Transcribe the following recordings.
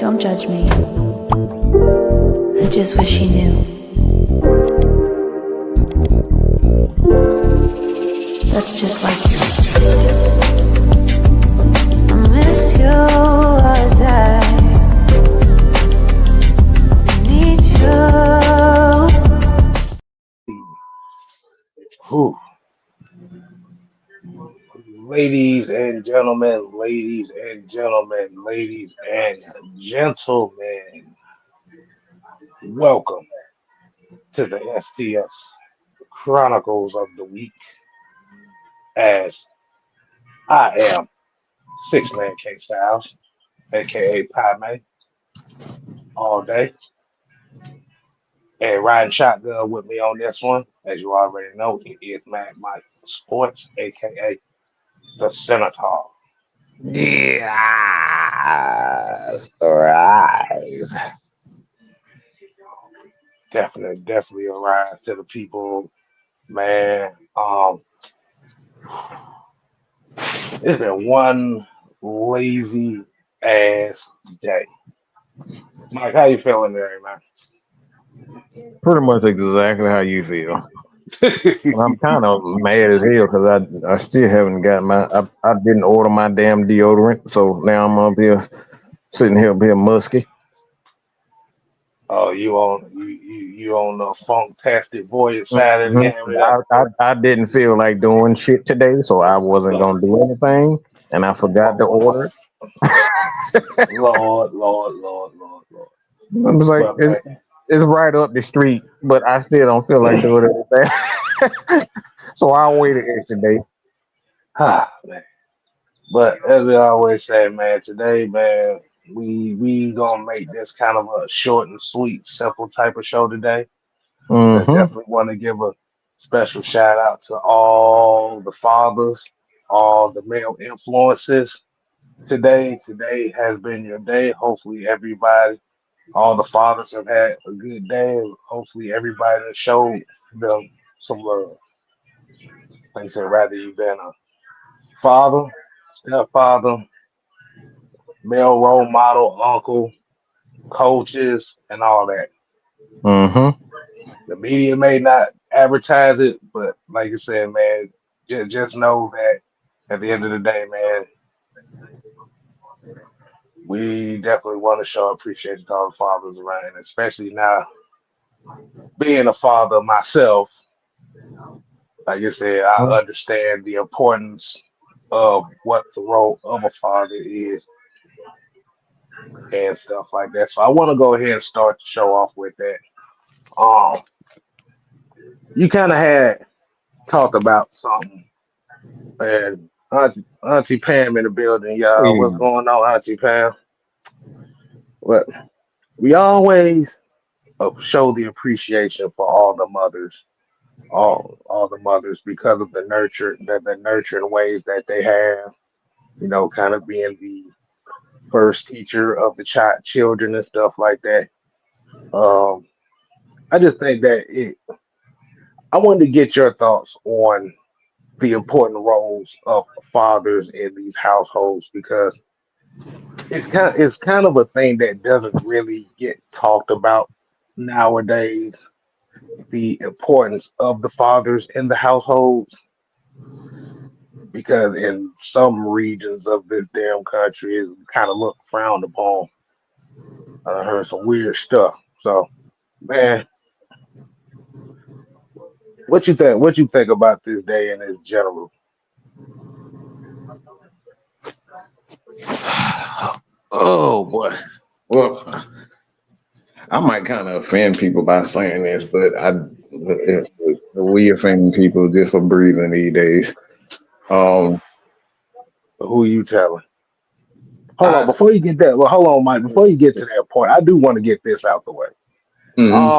Don't judge me. I just wish you knew. That's just like you. I miss you as I need you. Whew. Ladies and gentlemen, ladies and gentlemen, ladies and gentlemen, welcome to the STS Chronicles of the Week. As I am Six Man K Styles, aka Pie Man, all day, and riding shotgun with me on this one, as you already know, it is Mad Mike Sports, aka the Senator. Yes, right. Definitely a ride to the people, man. It's been one lazy ass day. Mike, how you feeling there, Pretty much exactly how you feel. And I'm man? kind of mad as hell because I still haven't got I didn't order my damn deodorant, so now I'm up here sitting here musky. Oh, you on the funktastic voyage side of the hmm game there? I didn't feel like doing shit today, so I wasn't Look, gonna do anything, and I forgot to Lord, order it. Lord. I was like, But man, it's right up the street, but I still don't feel like doing anything. So I'll wait an extra day. man. But as we always say, man, today, man, we gonna make this kind of a short and sweet, simple type of show today. Because hmm definitely want to give a special shout out to all the fathers, all the male influences today. Today has been your day. Hopefully, everybody, all the fathers have had a good day. And hopefully, everybody has showed them some love. Like I said, rather you've been a father, stepfather, male role model, uncle, coaches, and all that. hmm The media may not advertise it, but like I said, man, just know that at the end of the day, man, we definitely want to show appreciation to all the fathers around, and especially now being a father myself. Like I said, I understand the importance of what the role of a father is and stuff like that. So I want to go ahead and start the show off with that. Um, you kind of had talked about something, and Auntie Pam in the building, y'all. What's Hey, going on, Auntie Pam? Well, we always show the appreciation for all the mothers, all the mothers because of the nurturing ways that they have. You know, kind of being the first teacher of the children and stuff like that. Um, I just think that I wanted to get your thoughts on the important roles of fathers in these households because it's kind of a thing that doesn't really get talked about nowadays. The importance of the fathers in the households because in some regions of this damn country is kind of looked frowned upon. I heard some weird stuff. So, man, what you think? What you think about this day in its general? oh boy. Well, I might kind of offend people by saying this, but we offend people just for breathing these days. Um, Who you telling? Hold on, I before you get that. Well, hold on, Mike. Before you get to that point, I do want to get this out the way. mhm.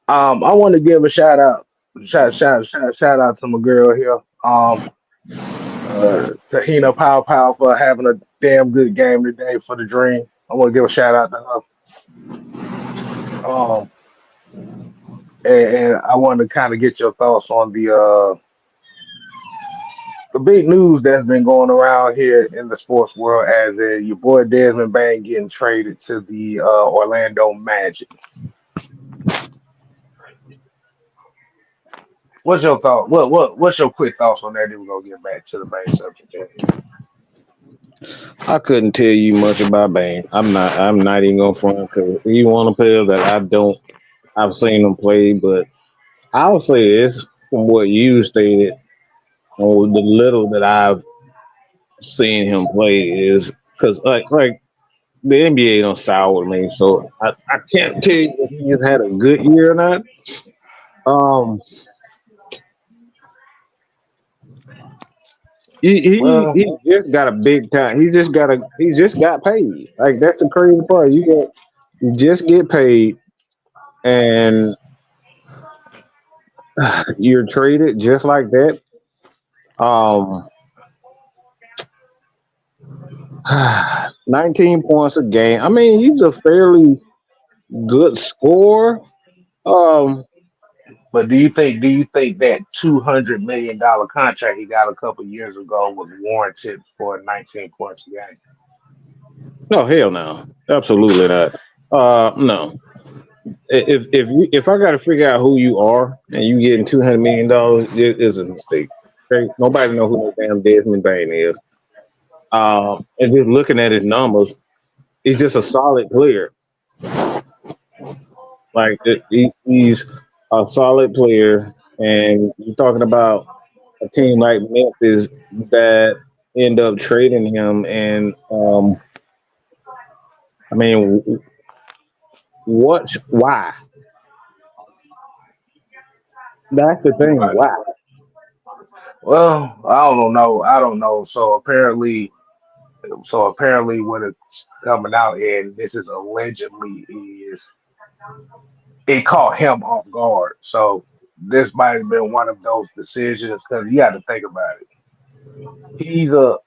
Um, I want to give a shout out, shout out to my girl here. Tahina Pow Pow for having a damn good game today for the Dream. I want to give a shout out to her. And I want to kind of get your thoughts on the big news that's been going around here in the sports world, as in your boy Desmond Bain getting traded to the Orlando Magic. What's your thought? What's your quick thoughts on that? Then we're gonna get back to the main subject. I couldn't tell you much about Bane. I'm not even gonna front because he one of the players that I don't. I've seen him play, but I'll say this from what you stated or the little that I've seen him play is because like the NBA don't sour me, so I can't tell you if he has had a good year or not. Um, Well, he just got a big time. He just got paid. Like that's the crazy part. You just get paid and you're traded just like that. Um, 19 points a game. I mean, he's a fairly good scorer. Um, but do you think that $200 million contract he got a couple years ago was warranted for 19 points a game? no, hell no, absolutely not. No. If I got to figure out who you are and you getting $200 million, it is a mistake. Okay, nobody know who no damn Desmond Bain is. And just looking at his numbers, he's just a solid player. He's a solid player, and you're talking about a team like Memphis that end up trading him. And I mean, what? Why? That's the thing. Right. Why? Well, I don't know. I don't know. So apparently, what it's coming out, and this is allegedly, is it caught him off guard. So this might have been one of those decisions because you got to think about it. He's a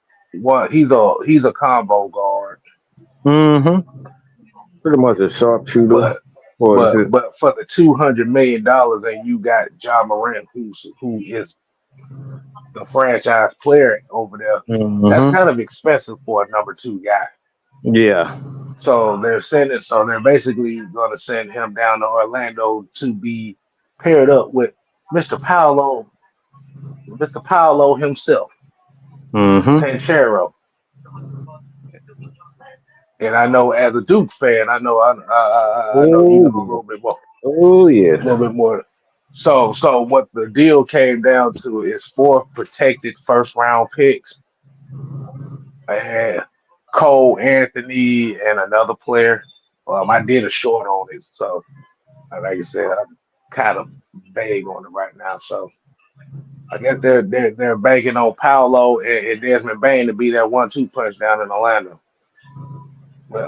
he's a combo guard, Mm-hmm. Pretty much a sharpshooter but for but for the $200 million, and you got John Morant, who is the franchise player over there. That's hmm kind of expensive for a number two guy. Yeah. So they're basically going to send him down to Orlando to be paired up with Mr. Paolo, Mr. Paolo himself, hmm Panchero. And I know as a Duke fan, I know you know Oh, a oh little yes. bit more. So what the deal came down to is four protected first round picks and Cole Anthony and another player. I did a short on it, so like I said, I'm kind of vague on it right now. So I guess they're banking on Paolo and Desmond Bain to be that 1-2 punch down in Orlando. But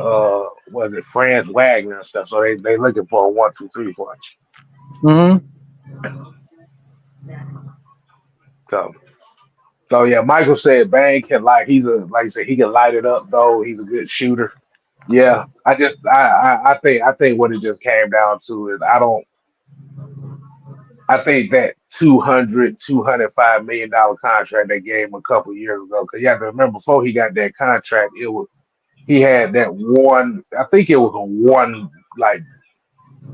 was it Franz Wagner and stuff? So they looking for a 1-2-3 punch. hmm So so yeah, Michael said Bang can like I said he can light it up though. He's a good shooter. Yeah, I think what it just came down to is I think that 205 million dollar contract they gave him a couple years ago. Because you have to remember before he got that contract, he had that one. I think it was a one like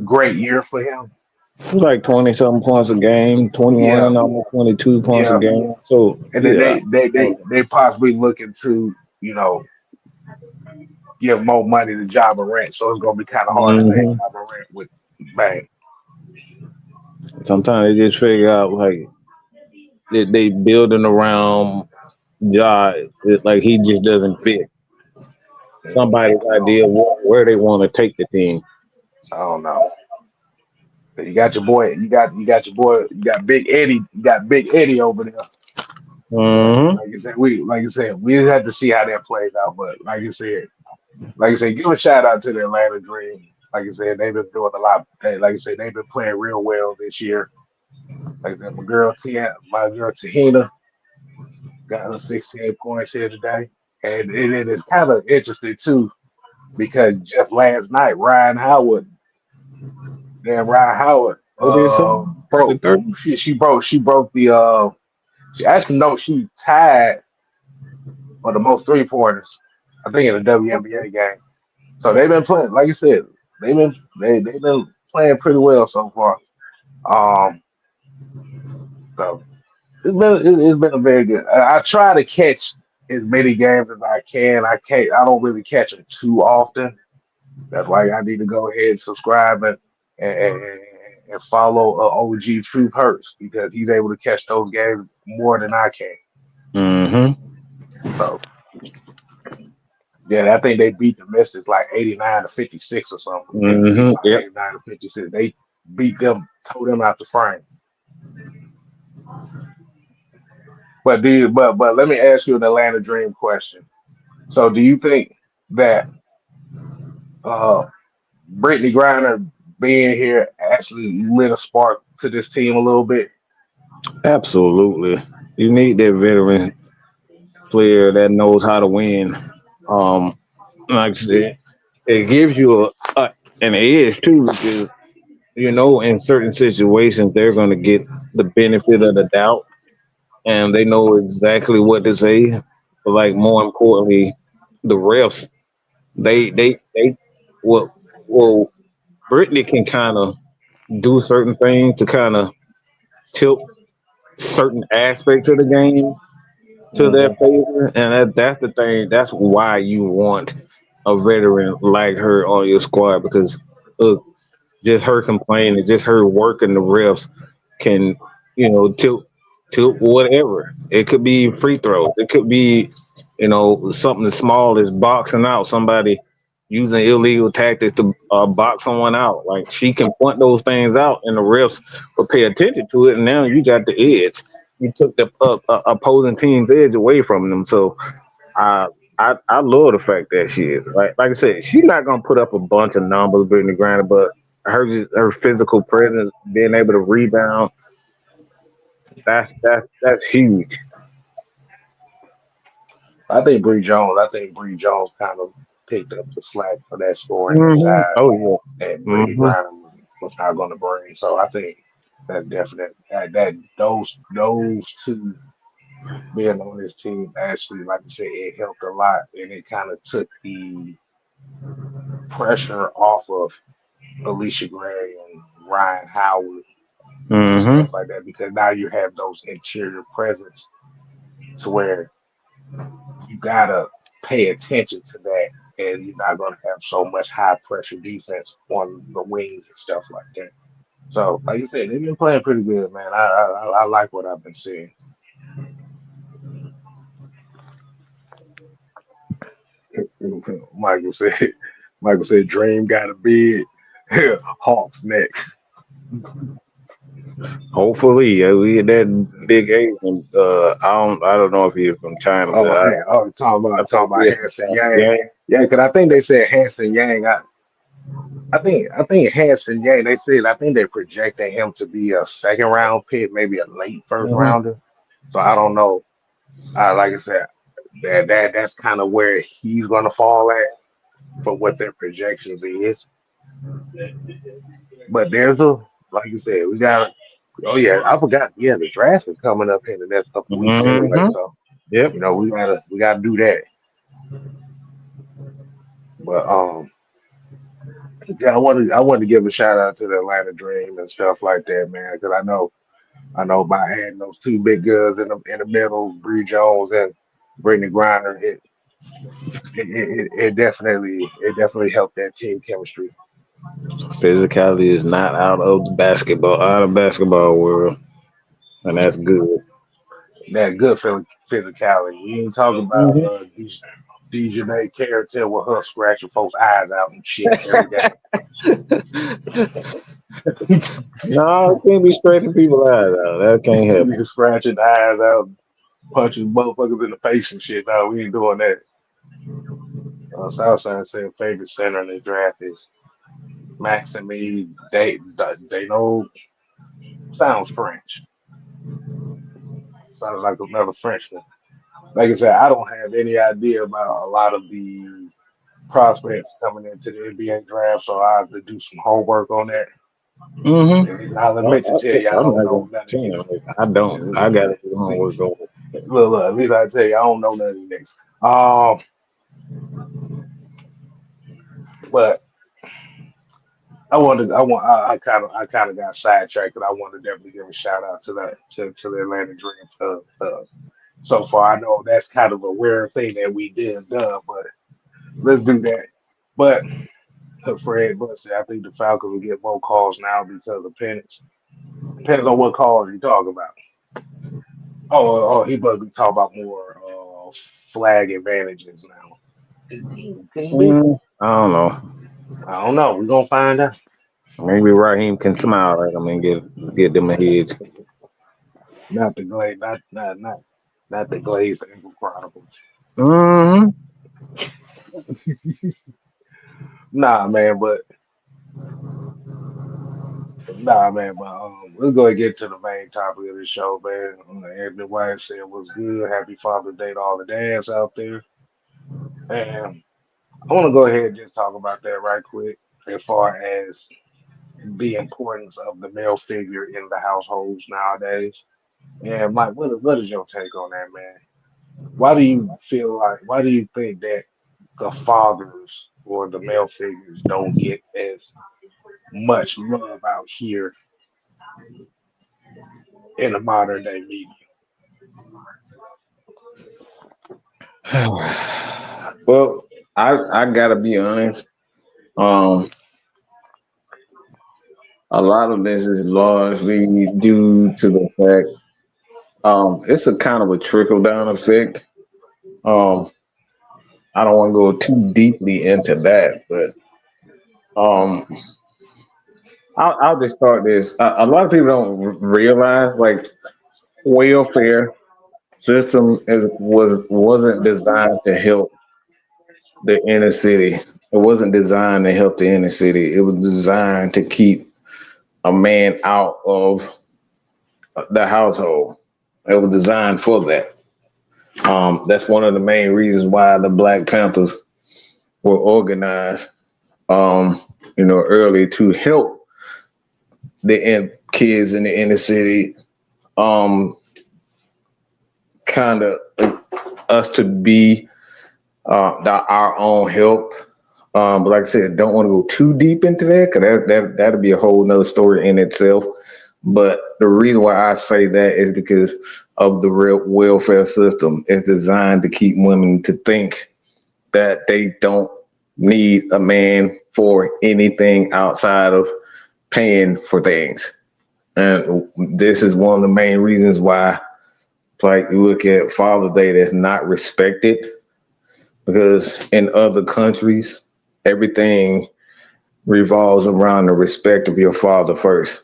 great year for him. It was like 20 something points a game, Yeah, 21, almost 22 points a yeah. game. So And then yeah. they possibly looking to give more money to John Morant. So it's gonna be kind of hard to pay hmm John Morant with Bang. Sometimes they just figure out like they building around Ja, like he just doesn't fit somebody's I don't idea of where they want to take the team. I don't know. You got your boy. You got your boy. You got Big Eddie. You got Big Eddie over there. But hmm like I said, we have to see how that plays out. But like I said, give a shout out to the Atlanta Dream. Like I said, they've been doing a lot. Like I said, they've been playing real well this year. Like I said, my girl Tahina got her 16 points here today, and it is kind of interesting too because just last night, Ryan Howard, They did something. The broke. third. She broke the She actually no, she tied for the most 3 pointers. I think in a WNBA game. So they've been playing, like you said, they've been playing pretty well so far. Um, so it's been a very good. I try to catch as many games as I can. I can't. I don't really catch them too often. That's why I need to go ahead and subscribe and, and, and follow OG Truth Hurts because he's able to catch those games more than I can. Mm-hmm. So yeah, I think they beat the Mystics like 89-56 or something. Mm-hmm. Like Yep. 89-56. They beat them, tore them out the frame. But let me ask you an Atlanta Dream question. So do you think that uh Brittany Griner being here actually lit a spark to this team a little bit? Absolutely. You need that veteran player that knows how to win. Um, like I said, it gives you an edge too because in certain situations they're going to get the benefit of the doubt and they know exactly what to say. But like more importantly, the refs they well Brittany can kind of do certain things to kind of tilt certain aspects of the game to their Hmm. favor, and that's the thing. That's why you want a veteran like her on your squad because look, just her complaining, just her working the refs can, tilt whatever. It could be free throws. It could be, something as small as boxing out somebody using illegal tactics to box someone out. Like she can point those things out, and the refs will pay attention to it. And now you got the edge. You took the opposing team's edge away from them. So I I love the fact that she is like I said, she's not gonna put up a bunch of numbers, Brittany Griner, but her physical presence, being able to rebound, that's huge. I think Bree Jones kind of picked up the slack for that scoring inside Oh yeah. that Brittany Griner was not going to bring. So I think that's definite that those two being on this team actually, like I said, it helped a lot, and it kind of took the pressure off of Alicia Gray and Ryan Howard and stuff Mm-hmm. like that because now you have those interior presence to where you gotta pay attention to that, and you're not gonna have so much high pressure defense on the wings and stuff like that. So, like you said, they've been playing pretty good, man. I like what I've been seeing. Michael said, Michael said, Dream got a bid. Hawks next. Hopefully, we get that big Asian. I don't know if he's from China, but Oh, I, hey, oh, I talking think about he's from Hanson China. Yang. Yeah. Yeah, because I think they said Hanson Yang. I think Hanson Yang. They said I think they're projecting him to be a second round pick, maybe a late first Mm-hmm. rounder. So I don't know. Like I said, that's kind of where he's gonna fall at for what their projections is. But there's a like you said, we got. Oh yeah, I forgot. Yeah, the draft is coming up in the next couple of weeks anyway. Mm-hmm. So Yep. we gotta do that. But yeah, I wanted to give a shout out to the Atlanta Dream and stuff like that, man, because I know by adding those two big guns in the middle, Bree Jones and Brittany Griner, it definitely helped that team chemistry. Physicality is not out of basketball world, and that's good. That good physicality. We ain't talking about Hmm. Dejanay Carroll with her scratching folks' eyes out and shit every game. No, I can't be straightening people out. That can't happen. You scratching eyes out, punching motherfuckers in the face and shit. No, we ain't doing that. Southside said favorite center in the draft is Maxime they know sounds French. Sounds like another Frenchman. Like I said, I don't have any idea about a lot of the prospects coming into the NBA draft, so I have to do some homework on that. Mm-hmm. At least I'll admit to tell you I I'm don't not know gonna none of pretend you. like I don't. I gotta do homework over. Look, at least I tell you I don't know none of you niggas. Um, but I kind of got sidetracked, but I want to definitely give a shout out to to the Atlanta Dream. So far, I know that's kind of a rare thing that we done, but let's do that. But Fred Bussey, I think the Falcons will get more calls now because of penance. Depends on what calls you talk about. He must be talking about more flag advantages now. Can you be? I don't know. I don't know. We're gonna find out. Maybe Raheem can smile at them and get them a head. Not the glaze, not the glazed Eagle Chronicles. Mm-hmm. Nah, man, but let's go and get to the main topic of the show, man. Anthony White said was good. Happy Father's Day to all the dads out there. And I want to go ahead and just talk about that right quick as far as the importance of the male figure in the households nowadays. And Mike, what is your take on that, man? Why do you think that the fathers or the male figures don't get as much love out here in the modern day media? Well, I gotta be honest. Um, a lot of this is largely due to the fact it's a kind of a trickle down effect. Um, I don't want to go too deeply into that, but um, I'll just start this. A lot of people don't realize like welfare system wasn't designed to help the inner city. It wasn't designed to help the inner city. It was designed to keep a man out of the household. It was designed for that. That's one of the main reasons why the Black Panthers were organized, early to help kids in the inner city, um, kind of us to be our own help. But like I said, don't want to go too deep into that because that'd be a whole nother story in itself. But the reason why I say that is because of the real welfare system. It's designed to keep women to think that they don't need a man for anything outside of paying for things. And this is one of the main reasons why, like, you look at Father's Day that's not respected because in other countries, everything revolves around the respect of your father first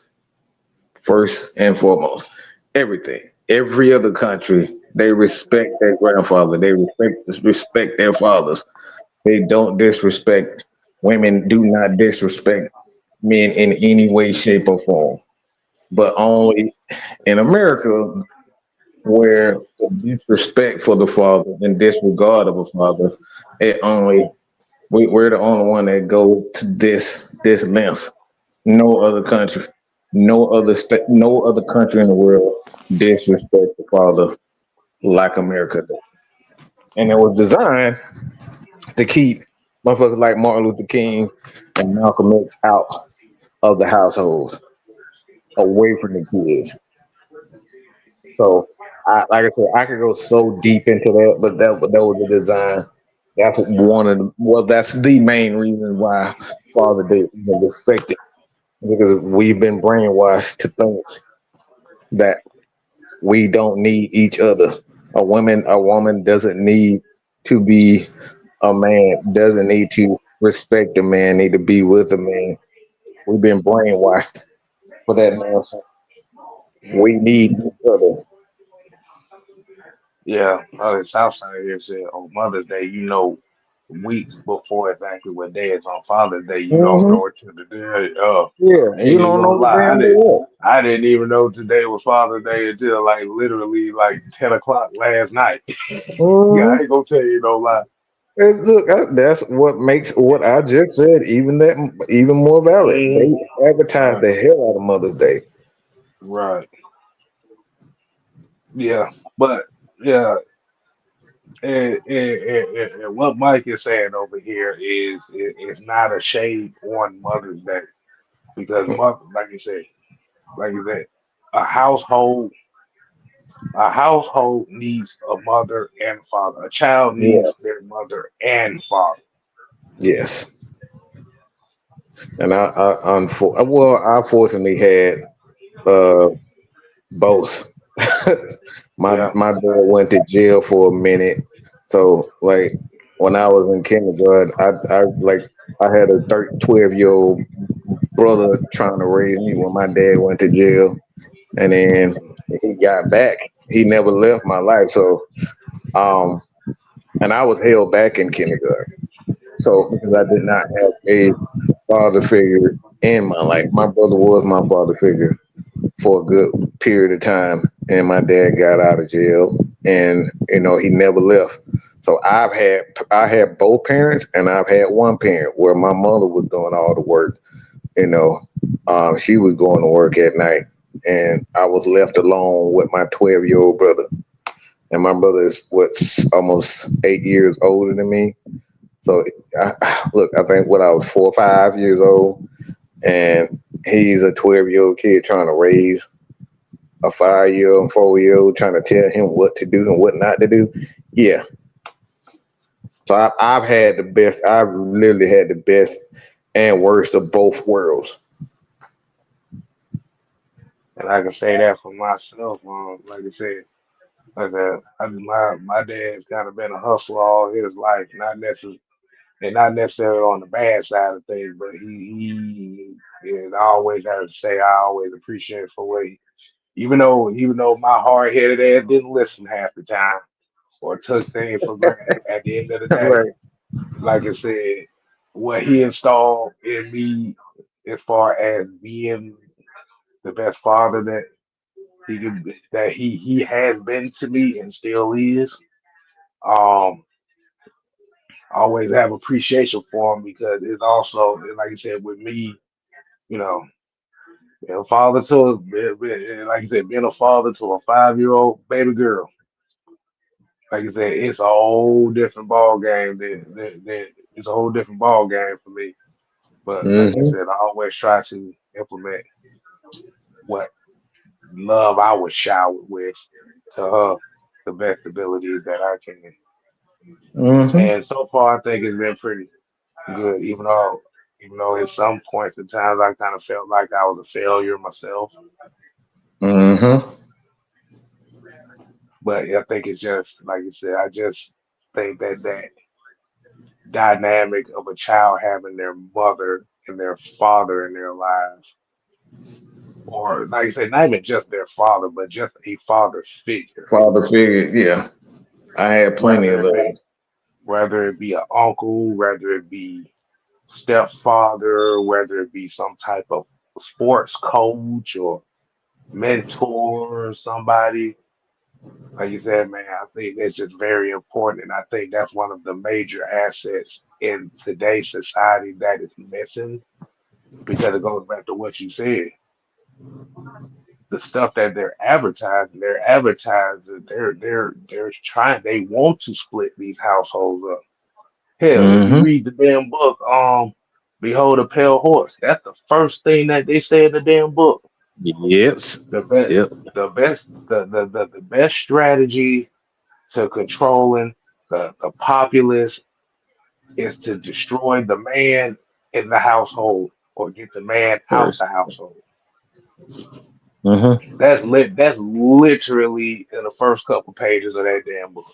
and foremost. Everything. Every other country, they respect their grandfather. They respect their fathers. They don't disrespect women. Do not disrespect men in any way, shape, or form. But only in America, where the disrespect for the father and disregard of a father, it only we're the only one that go to this length. No other country, no other country in the world disrespect the father like America does. And it was designed to keep motherfuckers like Martin Luther King and Malcolm X out of the household, away from the kids. So, like I said, I could go so deep into that, but that was the design. That's that's the main reason why Father Day isn't respected because we've been brainwashed to think that we don't need each other. A woman doesn't need to be a man, doesn't need to respect a man, need to be with a man. We've been brainwashed for that nonsense. We need each other. Yeah, Southside here said on Mother's Day, weeks before exactly what day it's on Father's Day, you don't Hmm. know it to the day. Oh, Yeah, I you ain't even don't gonna know the lie, damn day. I didn't even know today was Father's Day until like literally like 10 o'clock last night. Yeah, I Hmm. ain't gonna tell you no lie. And look, that's what makes what I just said even more valid. Hmm. They advertise Right, the hell out of Mother's Day. right, yeah, but yeah, and what Mike is saying over here is it's not a shade on Mother's Day because mother, like you said, a household a household needs a mother and father. A child needs Yes, their mother and father. yes. And I fortunately had uh both. Yeah, My dad went to jail for a minute, so like when I was in kindergarten, I had a 12-year-old brother trying to raise me when my dad went to jail, and then he got back. He never left my life, so um, and I was held back in kindergarten, so because I did not have a father figure in my life. My brother was my father figure for a good period of time, and my dad got out of jail, and he never left. So I had both parents, and I've had one parent where my mother was doing all the work. You know, she was going to work at night, and I was left alone with my 12-year-old brother. And my brother is what's almost 8 years older than me. So look, I think what I was 4 or 5 years old, and he's a 12-year-old kid trying to raise a 5 year old, 4 year old, trying to tell him what to do and what not to do. Yeah. So I've had the best. I've literally had the best and worst of both worlds. and I can say that for myself. Like I said, my dad's kind of been a hustler all his life, not necessarily on the bad side of things, but he and I always have to say I always appreciate for what even though my hard headed ass didn't listen half the time or took things for granted. At the end of the day, Right. like I said, what he installed in me as far as being the best father that he has been to me and still is. Um, I always have appreciation for him because it's also like I said with me, you know, being a father like I said, being a father to a 5-year-old baby girl. Like I said, it's a whole different ball game. It's a whole different ball game for me. But like you Mm-hmm. said, I always try to implement what love I was showered with to her the best abilities that I can. Mm-hmm. And so far, I think it's been pretty good. Even though at some points and times I kind of felt like I was a failure myself. Mm-hmm. But I think it's just like you said. I just think that dynamic of a child having their mother and their father in their lives, or like I said, not even just their father, but just a father figure, Father figure. Yeah. I had plenty whether of it be those. whether it be an uncle, whether it be stepfather, whether it be some type of sports coach or mentor or somebody. Like you said, man, I think that's just very important. And I think that's one of the major assets in today's society that is missing because it goes back to what you said. The stuff that they're advertising, they're trying, they want to split these households up. Hell, if you Mm-hmm. read the damn book, Behold a Pale Horse, that's the first thing that they say in the damn book. Yep. The best, Yep. the best strategy to controlling the populace is to destroy the man in the household or get the man out First. the household. Mm-hmm. That's literally in the first couple pages of that damn book.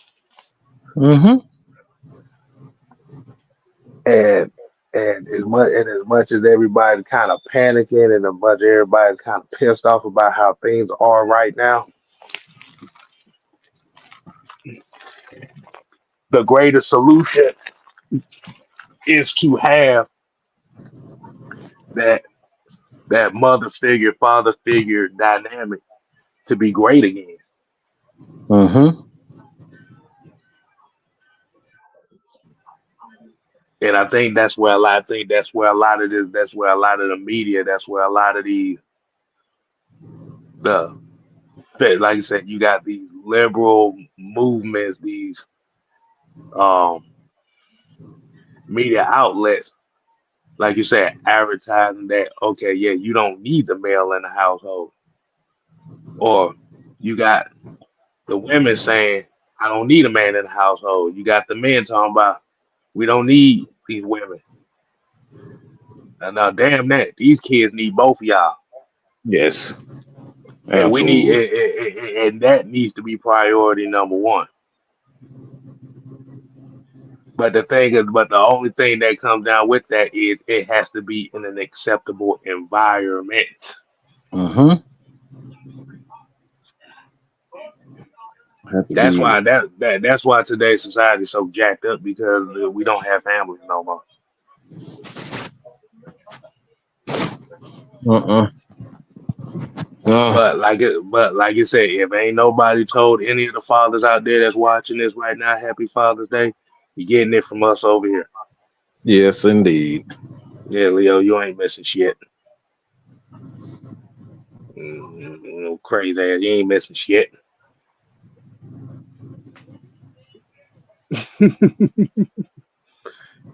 Mm-hmm. And and as much as everybody's kind of panicking and as much everybody's kind of pissed off about how things are right now, the greatest solution is to have that that mother figure, father figure dynamic to be great again. Mm-hmm. And I think that's where a lot. I think that's where a lot of this. That's where a lot of the media. That's where a lot of the like I said, you got these liberal movements, these um media outlets, like you said, advertising that okay, yeah, you don't need the male in the household, or you got the women saying, I don't need a man in the household. You got the men talking about we don't need these women. And now, damn that, these kids need both of y'all, Yes, and we need, absolutely. and that needs to be priority number one. But the thing is, but the only thing that comes down with that is it has to be in an acceptable environment. Mm-hmm. Have to That's be. why that's why today's society is so jacked up because we don't have families no more. Uh-uh. Uh, But like you said, if ain't nobody told any of the fathers out there that's watching this right now, Happy Father's Day, you getting it from us over here. yes, indeed. Yeah, Leo, you ain't missing shit. Crazy ass, you ain't missing shit.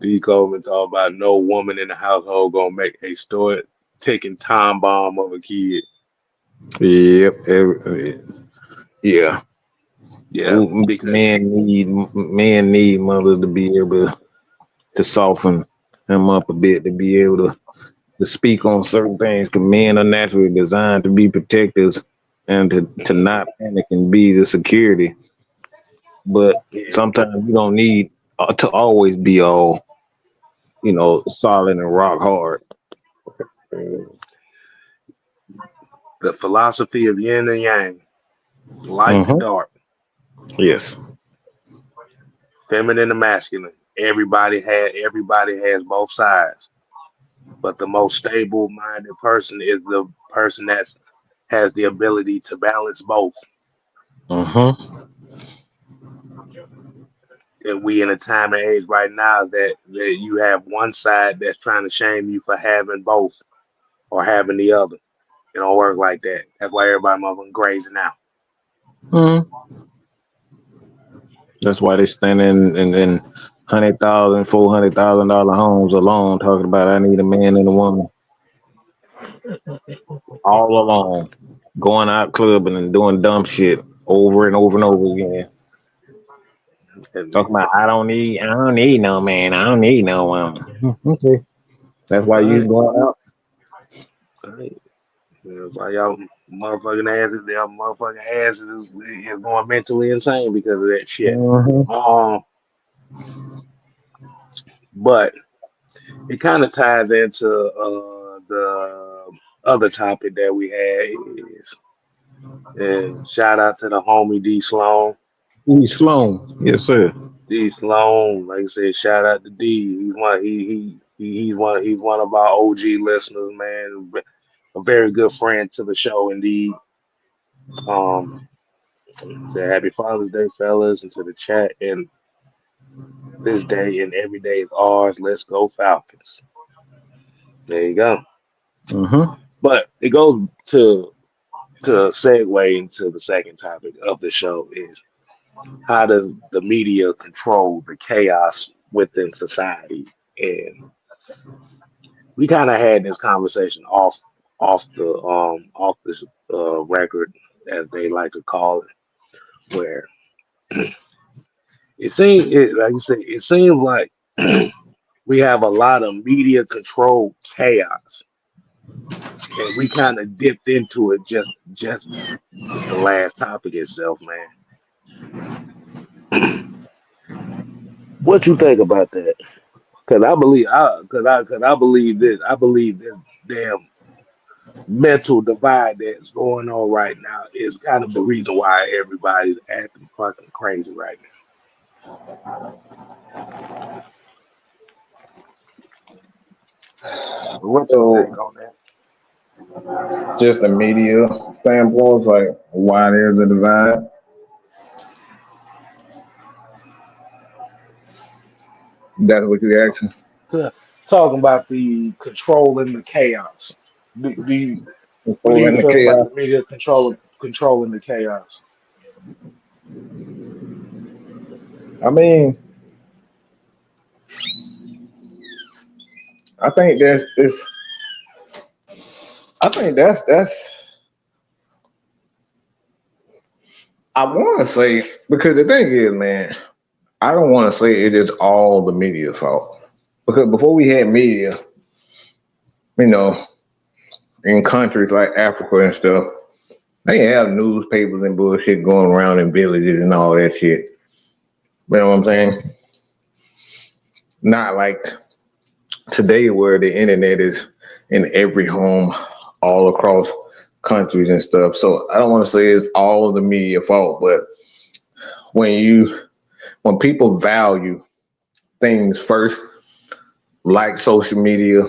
D. Coleman talk about no woman in the household gonna make a stoic ticking time bomb of a kid. Yep. Yeah. Yeah, because Men need mothers to be able to soften him up a bit, to be able to speak on certain things. Because men are naturally designed to be protectors and to mhm, not panic and be the security. But yeah, sometimes you don't need to always be all solid and rock hard. the philosophy of yin and yang, light to Mm-hmm. dark, Yes. feminine and masculine. Everybody has both sides. But the most stable minded person is the person that has the ability to balance both. Mm-hmm. And we in a time and age right now that you have one side that's trying to shame you for having both or having the other. It don't work like that. That's why everybody motherfucking crazy now. Mm-hmm. That's why they standing in $100,000, $400,000 homes alone, talking about I need a man and a woman all alone, going out clubbing and doing dumb shit over and over and over again. And Talking about I don't need no man, I don't need no woman. Okay, that's why all you right, going out. all right. That's why y'all motherfucking asses is going mentally insane because of that shit. Hmm. Um, but it kind of ties into the other topic that we had is, and shout out to the homie D Sloan. He's Sloan, yes sir. D Sloan, like I said, shout out to D. He's one of our OG listeners, man. A very good friend to the show, indeed. Um, say happy Father's Day, fellas, into the chat. And this day and every day is ours. Let's go Falcons. There you go. Hmm. But it goes to segue into the second topic of the show is how does the media control the chaos within society? And we kind of had this conversation off this record, as they like to call it, where like you say, it seems like we have a lot of media controlled chaos, and we kind of dipped into it just with the last topic itself, man. What you think about that? Cause I believe this. I believe this damn mental divide that's going on right now is kind of the reason why everybody's acting fucking crazy right now. What's your take So on that? just the media standpoint, like why there's a divide. That's what you're asking. Talking about the control and the chaos. Do you, what do Control you and the feel about chaos. the media controlling the chaos? I mean, I think that's it's. I think that's. I want to say because the thing is, man, I don't want to say it is all the media's fault because before we had media, you know, in countries like Africa and stuff, they have newspapers and bullshit going around in villages and all that shit. You know what I'm saying? Not like today where the internet is in every home all across countries and stuff. So I don't want to say it's all of the media fault, but when you when people value things first, like social media,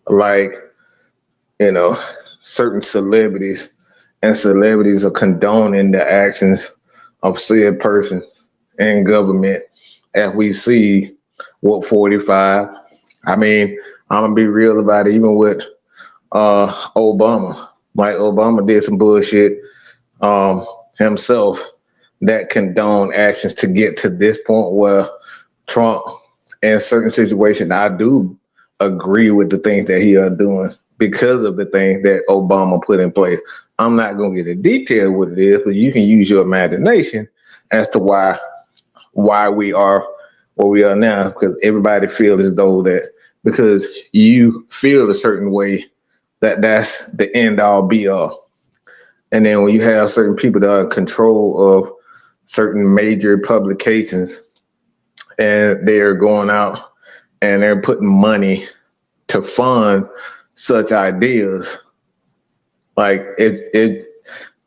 like you know, certain celebrities, and celebrities are condoning the actions of said person and government, as we see what 45. I mean, I'm gonna be real about it, even with Obama. Like Obama did some bullshit himself that condone actions to get to this point where Trump, in certain situations, I do agree with the things that he are doing because of the things that Obama put in place. I'm not gonna get into detail what it is, but you can use your imagination as to why we are where we are now, because everybody feels as though that because you feel a certain way that that's the end all be all. And then when you have certain people that are in control of certain major publications and they are going out and they're putting money to fund such ideas, like it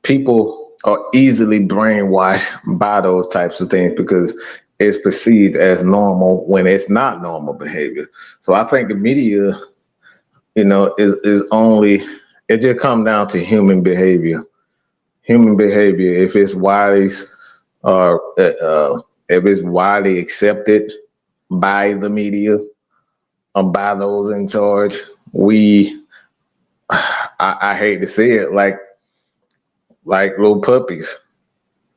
people are easily brainwashed by those types of things because it's perceived as normal when it's not normal behavior. So I think the media, is only it just comes down to human behavior. Human behavior, if it's widely accepted by the media or by those in charge, we I hate to say it, like little puppies.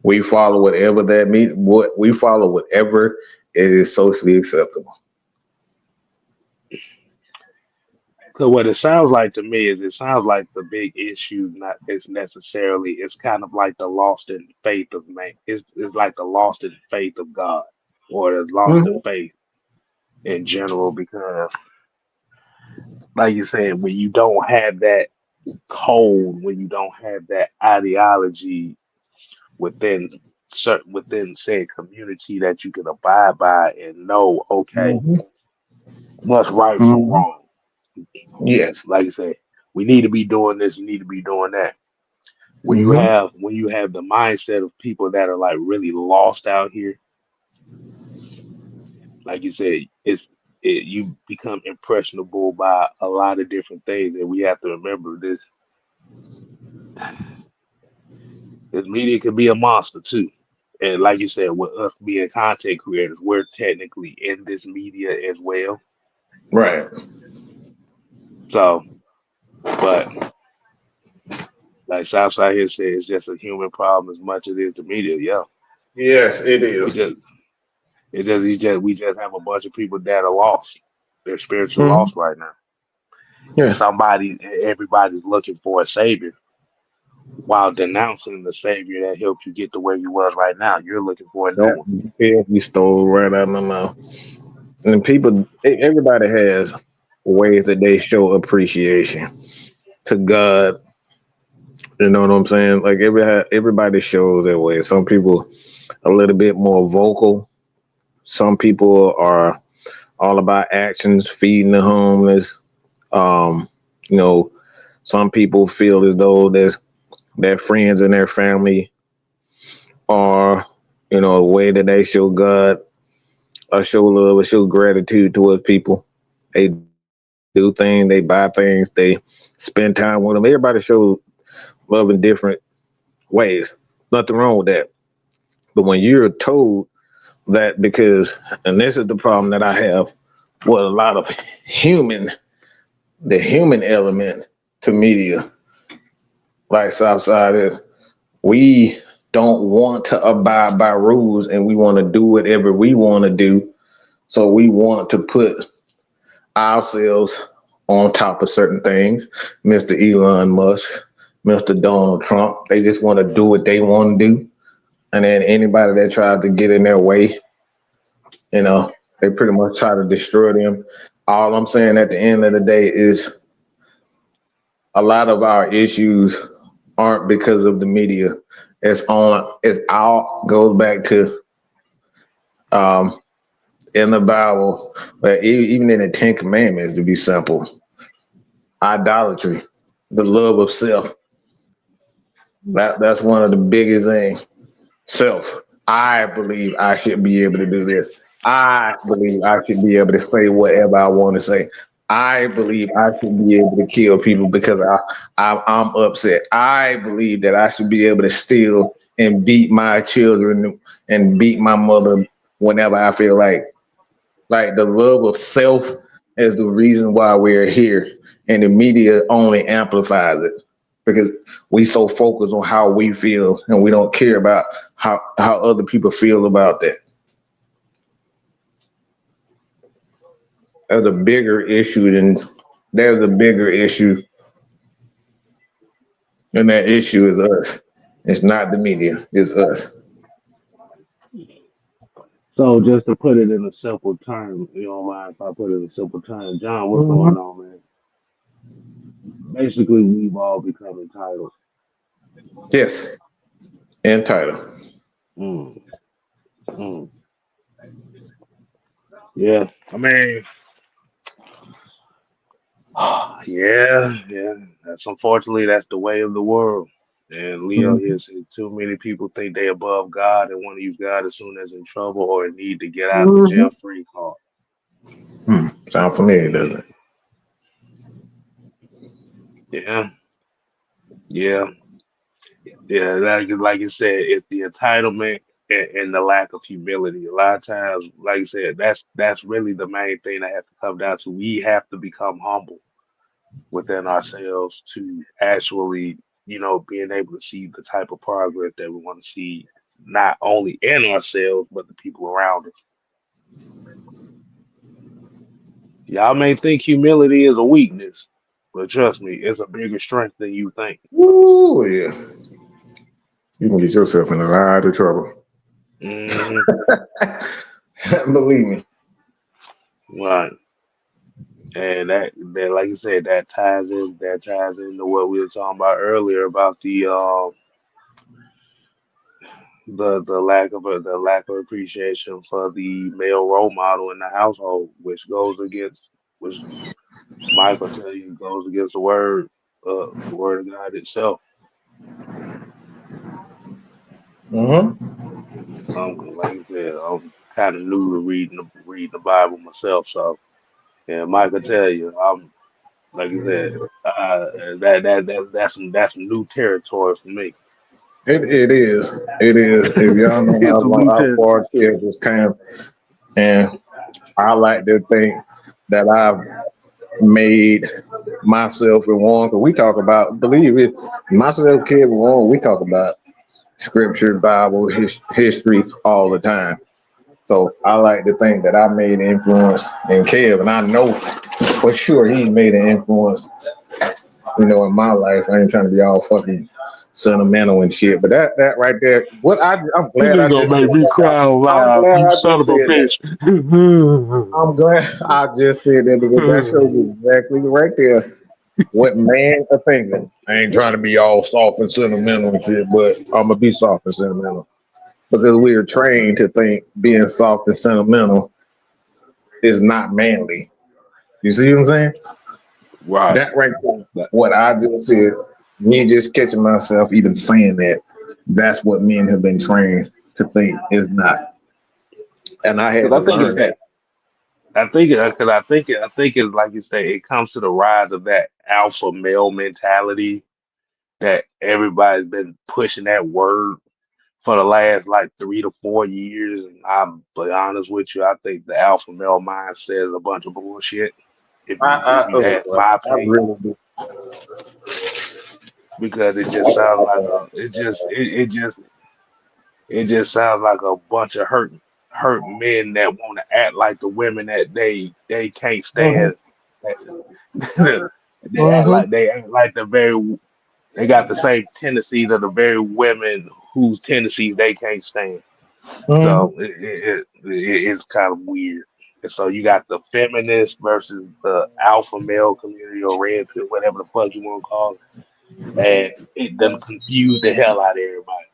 We follow whatever that mean. What we follow, whatever it is socially acceptable. So what it sounds like to me is it sounds like the big issue not is necessarily it's kind of like the lost in faith of man. It's like the lost in faith of God or the lost in Mm-hmm. faith in general because like you said, when you don't have that code, when you don't have that ideology within within said community that you can abide by and know, okay, Mm-hmm. what's right from Mm-hmm. wrong. Yes. Like I said, we need to be doing this, we need to be doing that. Mm-hmm. When you have the mindset of people that are like really lost out here, like you said, you become impressionable by a lot of different things, and we have to remember this media can be a monster too. And like you said, with us being content creators, we're technically in this media as well. Right. So, but like Southside here said, it's just a human problem as much as it is the media. Yeah, Yes, it we is. just we just have a bunch of people that are lost. They're spiritually Mm-hmm. lost right now, and Yeah. everybody's looking for a savior while denouncing the savior that helped you get to where you was right now. You're looking for a new Don't one. you stole right out of my mouth. And everybody has ways that they show appreciation to God. You know what I'm saying? Like everybody shows their way. Some people a little bit more vocal. Some people are all about actions, feeding the homeless. Um, you know, some people feel as though their friends and their family are, a way that they show God or show love or show gratitude towards people. They do things, they buy things, they spend time with them. Everybody shows love in different ways. Nothing wrong with that. But when you're told that because, and this is the problem that I have with a lot of human, the human element to media, like Southside is, we don't want to abide by rules and we want to do whatever we want to do. So we want to put ourselves on top of certain things. Mr. Elon Musk, Mr. Donald Trump, they just want to do what they want to do. And then anybody that tries to get in their way, you know, they pretty much try to destroy them. All I'm saying at the end of the day is a lot of our issues aren't because of the media. It's all goes back to um in the Bible, but even in the Ten Commandments, to be simple, idolatry, the love of self. That's one of the biggest things. Self. I believe I should be able to do this. I believe I should be able to say whatever I want to say. I believe I should be able to kill people because I'm upset. I believe that I should be able to steal and beat my children and beat my mother whenever I feel like the love of self is the reason why we're here, and the media only amplifies it because we so focused on how we feel and we don't care about how other people feel about that. There's a bigger issue than there's a bigger issue, and that issue is us. It's not the media. It's us. So just to put it in a simple term, you don't mind if I put it in a simple term, John, what's going Mhm. on, man? Basically, we've all become entitled. Yes, entitled. Mm, mm. Yeah, I mean, yeah. That's unfortunately that's the way of the world. And Leo here Mhm. said too many people think they above God and want to use God as soon as in trouble or in need to get out the jail Mhm. free card. Sound familiar, Yeah, doesn't it? yeah, yeah, yeah. Like you said, it's the entitlement and the lack of humility. A lot of times, like you said, that's really the main thing that has to come down to. We have to become humble within ourselves to actually, being able to see the type of progress that we want to see, not only in ourselves, but the people around us. Y'all may think humility is a weakness, but trust me, it's a bigger strength than you think. Ooh, yeah. You can get yourself in a lot of trouble. Hmm. Believe me. Right. And that, like you said, that ties into what we were talking about earlier about the lack of appreciation for the male role model in the household, which Michael tell you goes against the word of God itself. Mm-hmm. Like I said, I'm kind of new to reading the Bible myself, so yeah, Michael tell you, I'm like I said, that's some new territory for me. It is. It is. If y'all know It's some new how far territory. kids just came, and I like to think that I've made myself and one, because we talk about, believe it, myself, kid, and one, we talk about scripture, Bible, history all the time. So I like to think that I made an influence in Kev, and I know for sure he made an influence, in my life. I ain't trying to be all fucking sentimental and shit, but that right there, I'm You glad just I gonna just said make me that. cry out I'm loud, glad you I son just of a said that. bitch. I'm glad I just said that because that shows you exactly right there what man are thinking. I ain't trying to be all soft and sentimental and shit, but I'm gonna be soft and sentimental because we are trained to think being soft and sentimental is not manly. You see what I'm saying? Right. That right there, what I just said, me just catching myself even saying that, that's what men have been trained to think is not. And I had Because to I think it's learn that. that. I think it's like you say, it comes to the rise of that alpha male mentality that everybody's been pushing that word. for the last like 3 to 4 years. And I'm be honest with you, I think the alpha male mindset is a bunch of bullshit. If you ask my I opinion, really do. because it just sounds like it just sounds like a bunch of hurt men that want to act like the women that they can't Mhm, stand. mhm, They act like they got the same tendencies of the very women whose tendencies they can't stand. mhm. So it's kind of weird. And so you got the feminist versus the alpha male community or red pill, whatever the fuck you want to call it. And it done confused the hell out of everybody.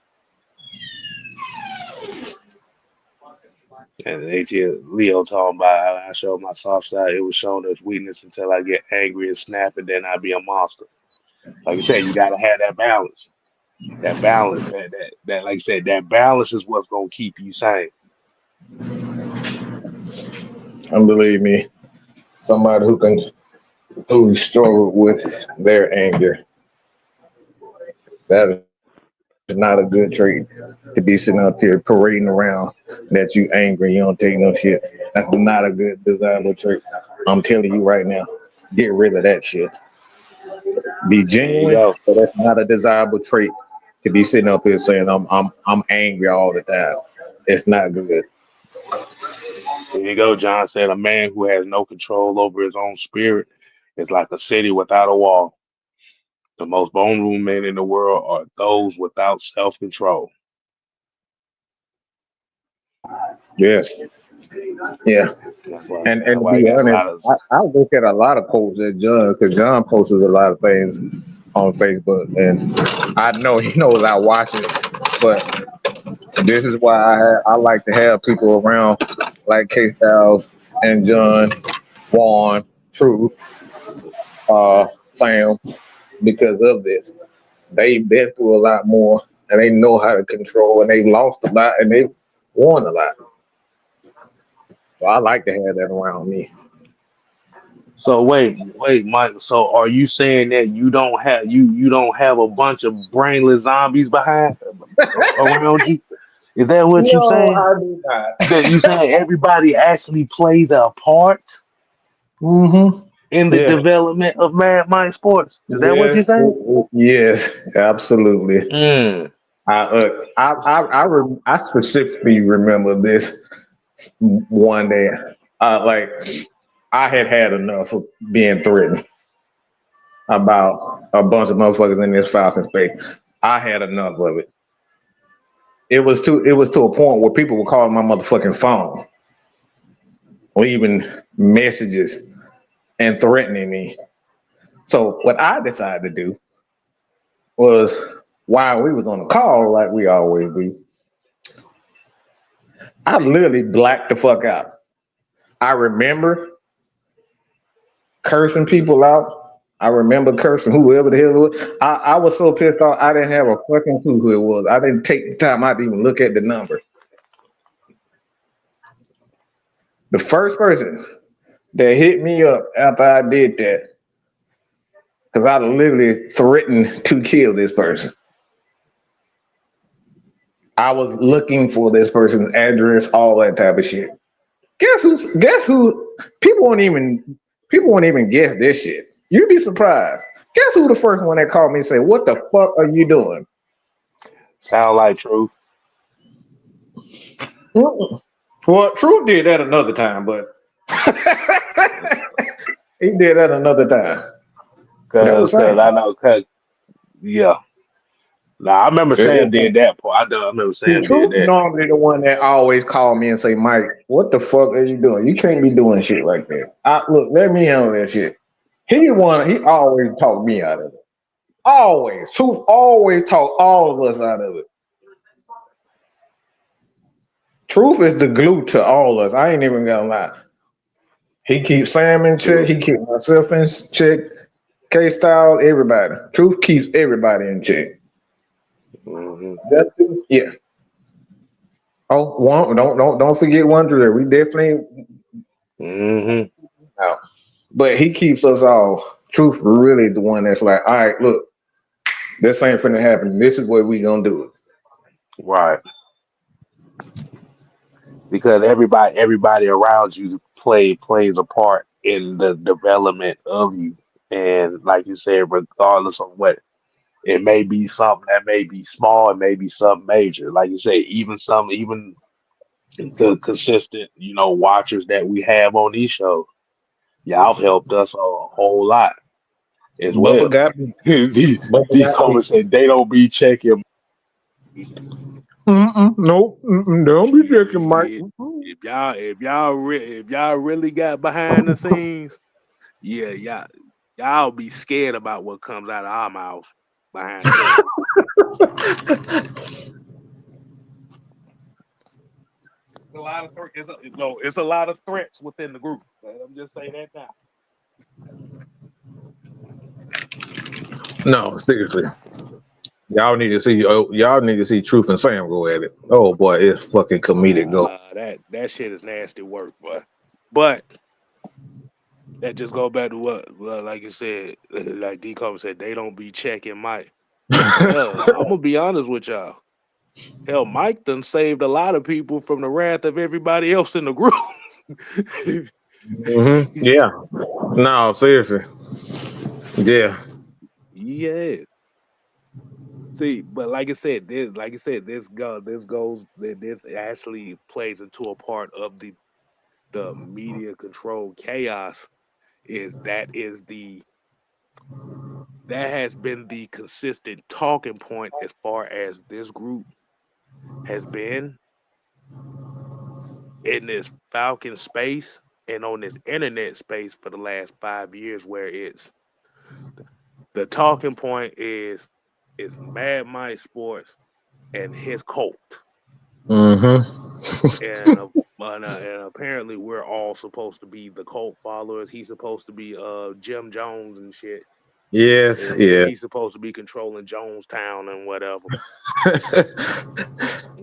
And they hear Leo talking about how I show my soft side. It was shown as weakness until I get angry and snap, and then I be a monster. Like I said, you gotta have that balance. That balance, like I said, that balance is what's gonna keep you sane. And believe me, somebody who struggle with their anger, that is not a good trait to be sitting up here parading around that you angry, you don't take no shit. That's not a good desirable trait. I'm telling you right now, get rid of that shit. Be There you genuine, go. but that's not a desirable trait to be sitting up here saying I'm angry all the time. It's not good. There you go. John said, a man who has no control over his own spirit is like a city without a wall. The most vulnerable men in the world are those without self-control. Yes. Yeah. And That's to why you be got a honest, lot of. I look at a lot of quotes that John, because John posts a lot of things on Facebook, and I know he knows I watch it, but this is why I like to have people around like K Styles and John, Juan, Truth, Sam, because of this. They've been through a lot more, and they know how to control, and they've lost a lot, and they've won a lot. So I like to have that around me. So wait, Mike. So are you saying that you don't have a bunch of brainless zombies behind around you? Is that what you No, saying? I do not. That you saying everybody actually plays a part Mm-hmm. in the Yeah. development of Mad Mind Sports? Is that what you're Yes. saying? Yes. Absolutely. Mm. I specifically remember this one day. Like I had enough of being threatened about a bunch of motherfuckers in this Falcon space. I had enough of it. It was to a point where people were calling my motherfucking phone, leaving messages and threatening me. So what I decided to do was, while we was on the call like we always do, I literally blacked the fuck out. I remember cursing people out. I remember cursing whoever the hell it was. I was so pissed off I didn't have a fucking clue who it was. I didn't take the time out to even look at the number. The first person that hit me up after I did that, because I literally threatened to kill this person. I was looking for this person's address, all that type of shit. Guess who people won't even guess this shit. You'd be surprised. Guess who the first one that called me and said, "What the fuck are you doing?" Sound like truth. Mm-mm. Well, Truth did that another time, but he did that another time. That was Cause I Sam. know, cause yeah. Nah, I remember It Sam was did Sam. that part. I remember See, Sam did Truth that. normally the one that always call me and say, "Mike, what the fuck are you doing? You can't be doing shit like that." Look, let me handle that shit. He one. He always talked me out of it. Always. Truth always talk all of us out of it. Truth is the glue to all of us. I ain't even gonna lie. He keeps Sam in check. He keeps myself in check. K Style, everybody. Truth keeps everybody in check. Hmm. That too? Yeah. Oh, one don't forget one drill. We definitely Hmm. out. But he keeps us all. Truth really the one that's like, all right, look, this ain't finna happen. This is what we gonna do it. Right. Because everybody around you plays a part in the development of you. And like you said, regardless of what it may be, something that may be small, it may be something major. Like you say, even the consistent, watchers that we have on these shows, y'all have helped us a whole lot as Bubba well. got me. D Bubba D got me. Coleman said they don't be checking. Nope. Don't be checking, Mike. Shit. If y'all really got behind the scenes, yeah, y'all be scared about what comes out of our mouth behind the scenes. It's a lot of it's a lot of threats within the group. I'm just saying that now. No, seriously. Y'all need to see. Oh, y'all need to see Truth and Sam go at it. Oh boy, it's fucking comedic. Go. That shit is nasty work, boy. But that just go back to what, well, like you said, like D. Coleman said, they don't be checking Mike. Hell, I'm gonna be honest with y'all. Hell, Mike done saved a lot of people from the wrath of everybody else in the group. Yeah. No, seriously. Yeah. Yeah. See, but this actually plays into a part of the media control chaos. That has been the consistent talking point as far as this group has been in this Falcon space and on this internet space for the last 5 years, where the talking point is Mad Mike Sports and his cult, and apparently we're all supposed to be the cult followers. He's supposed to be Jim Jones and shit, Yes. and Yeah. he's supposed to be controlling Jonestown and whatever.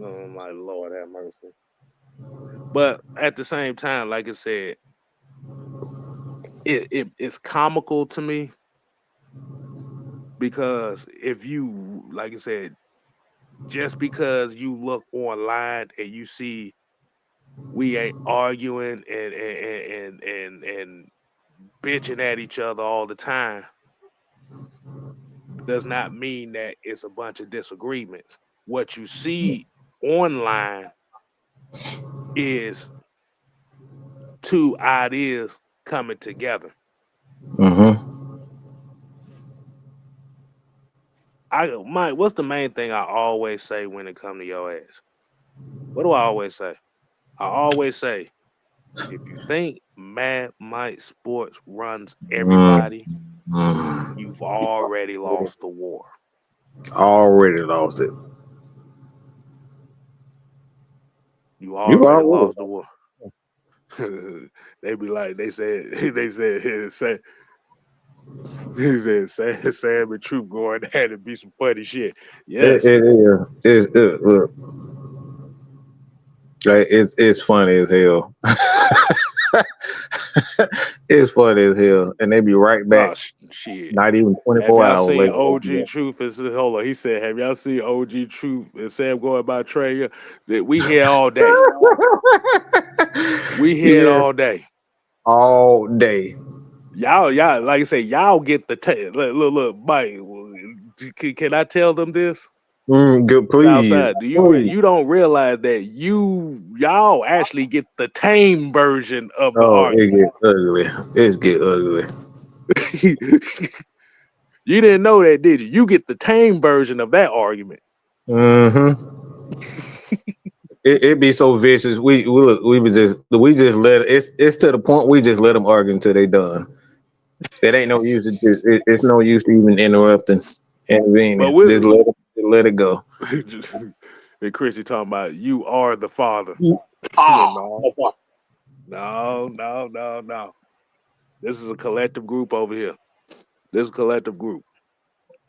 Oh my Lord, have mercy. But at the same time, like I said, it's comical to me because if you, like I said, just because you look online and you see we ain't arguing and bitching at each other all the time, does not mean that it's a bunch of disagreements. What you see online is two ideas coming together. Mm-hmm. Mike, what's the main thing I always say when it come to your ass? What do I always say? I always say, if you think Mad Mike Sports runs everybody, Mm-hmm. you've already lost the war. Already lost it. You You already already. lost the war. They be like, they said, they said, he said, Sam and Troop going at it be some funny shit. It, Yes. it is. Look, like, it's funny as hell. It's funny as hell, and they be right back. Oh shit. Not even Have 24 y'all hours seen later. They be OG Truth? Hold on. He said, have y'all seen OG Truth and Sam going by Trey? That we here all day. We here it yeah, all day. all day. Y'all, like I say, y'all get the look, Mike. Can I tell them this? Good, please, Southside, please. you don't realize that y'all actually get the tame version of the Oh, it argument. get ugly. It get ugly. You didn't know that, did you? You get the tame version of that argument. Mm-hmm. It be so vicious. We just let it's to the point we just let them argue until they done. It ain't no use to it's no use to even But intervening. we Just let it go. and Chrissy talking about you are the father. Ah, No, no. This is a collective group over here. This is a collective group.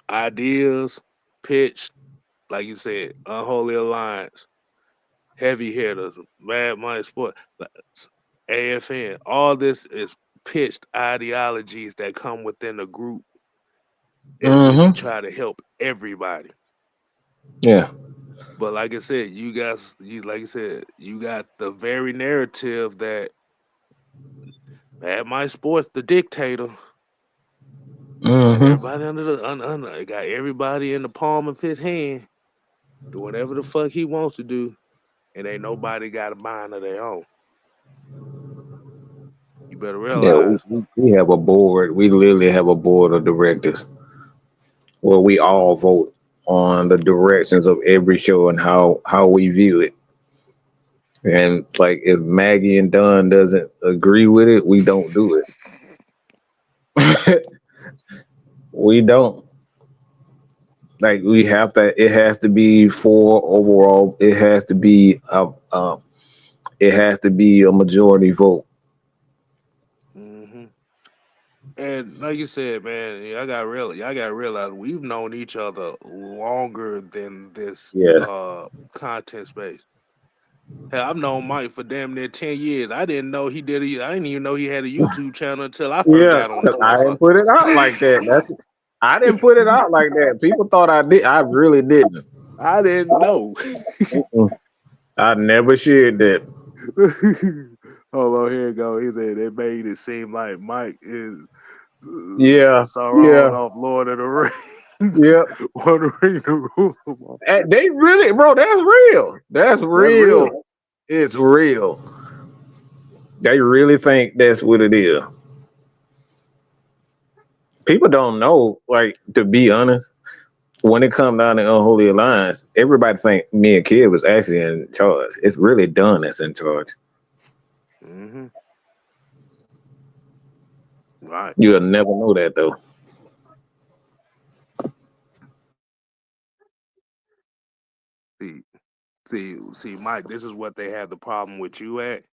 Ideas pitched, like you said, unholy alliance, heavy hitters, mad money sport, AFN. All this is pitched ideologies that come within the group in which we mm-hmm. try to help everybody. Yeah. But like I said, you guys, you like I said, you got the very narrative that Mad Mike Sports, the dictator, got Mm-hmm. everybody under the got everybody in the palm of his hand, do whatever the fuck he wants to do, and ain't nobody got a mind of their own. You better Yeah, realize. we have a board. We literally have a board of directors where we all vote on the directions of every show and how we view it. And like if Maggie and Don doesn't agree with it, we don't do it. We don't. Like we have to. It has to be for overall. It has to be a majority vote. Hmm. And like you said, man, y'all got to realize we've known each other longer than this Yes. content space. Hell, I've known Mike for damn near 10 years. I didn't know he did. I didn't even know he had a YouTube channel until I first Yeah, got on this 'cause I didn't motherfucker. put it out like that. I didn't put it out like that. People thought I did. I really didn't. I didn't know. Mm-mm. I never shared that. Hold on, here you go. He said they made it seem like Mike is Yeah, Sauron yeah, off Lord of the Rings. yeah. Wondering the rule of all. And they really, bro. That's real. That's That's real. real. It's real. They really think that's what it is. People don't know. Like to be honest, when it comes down to unholy alliance, everybody think me and Kid was actually in charge. It's really Dunn that's in charge. Hmm. Right. You'll never know that though. See, see, Mike. This is what they have the problem with you at,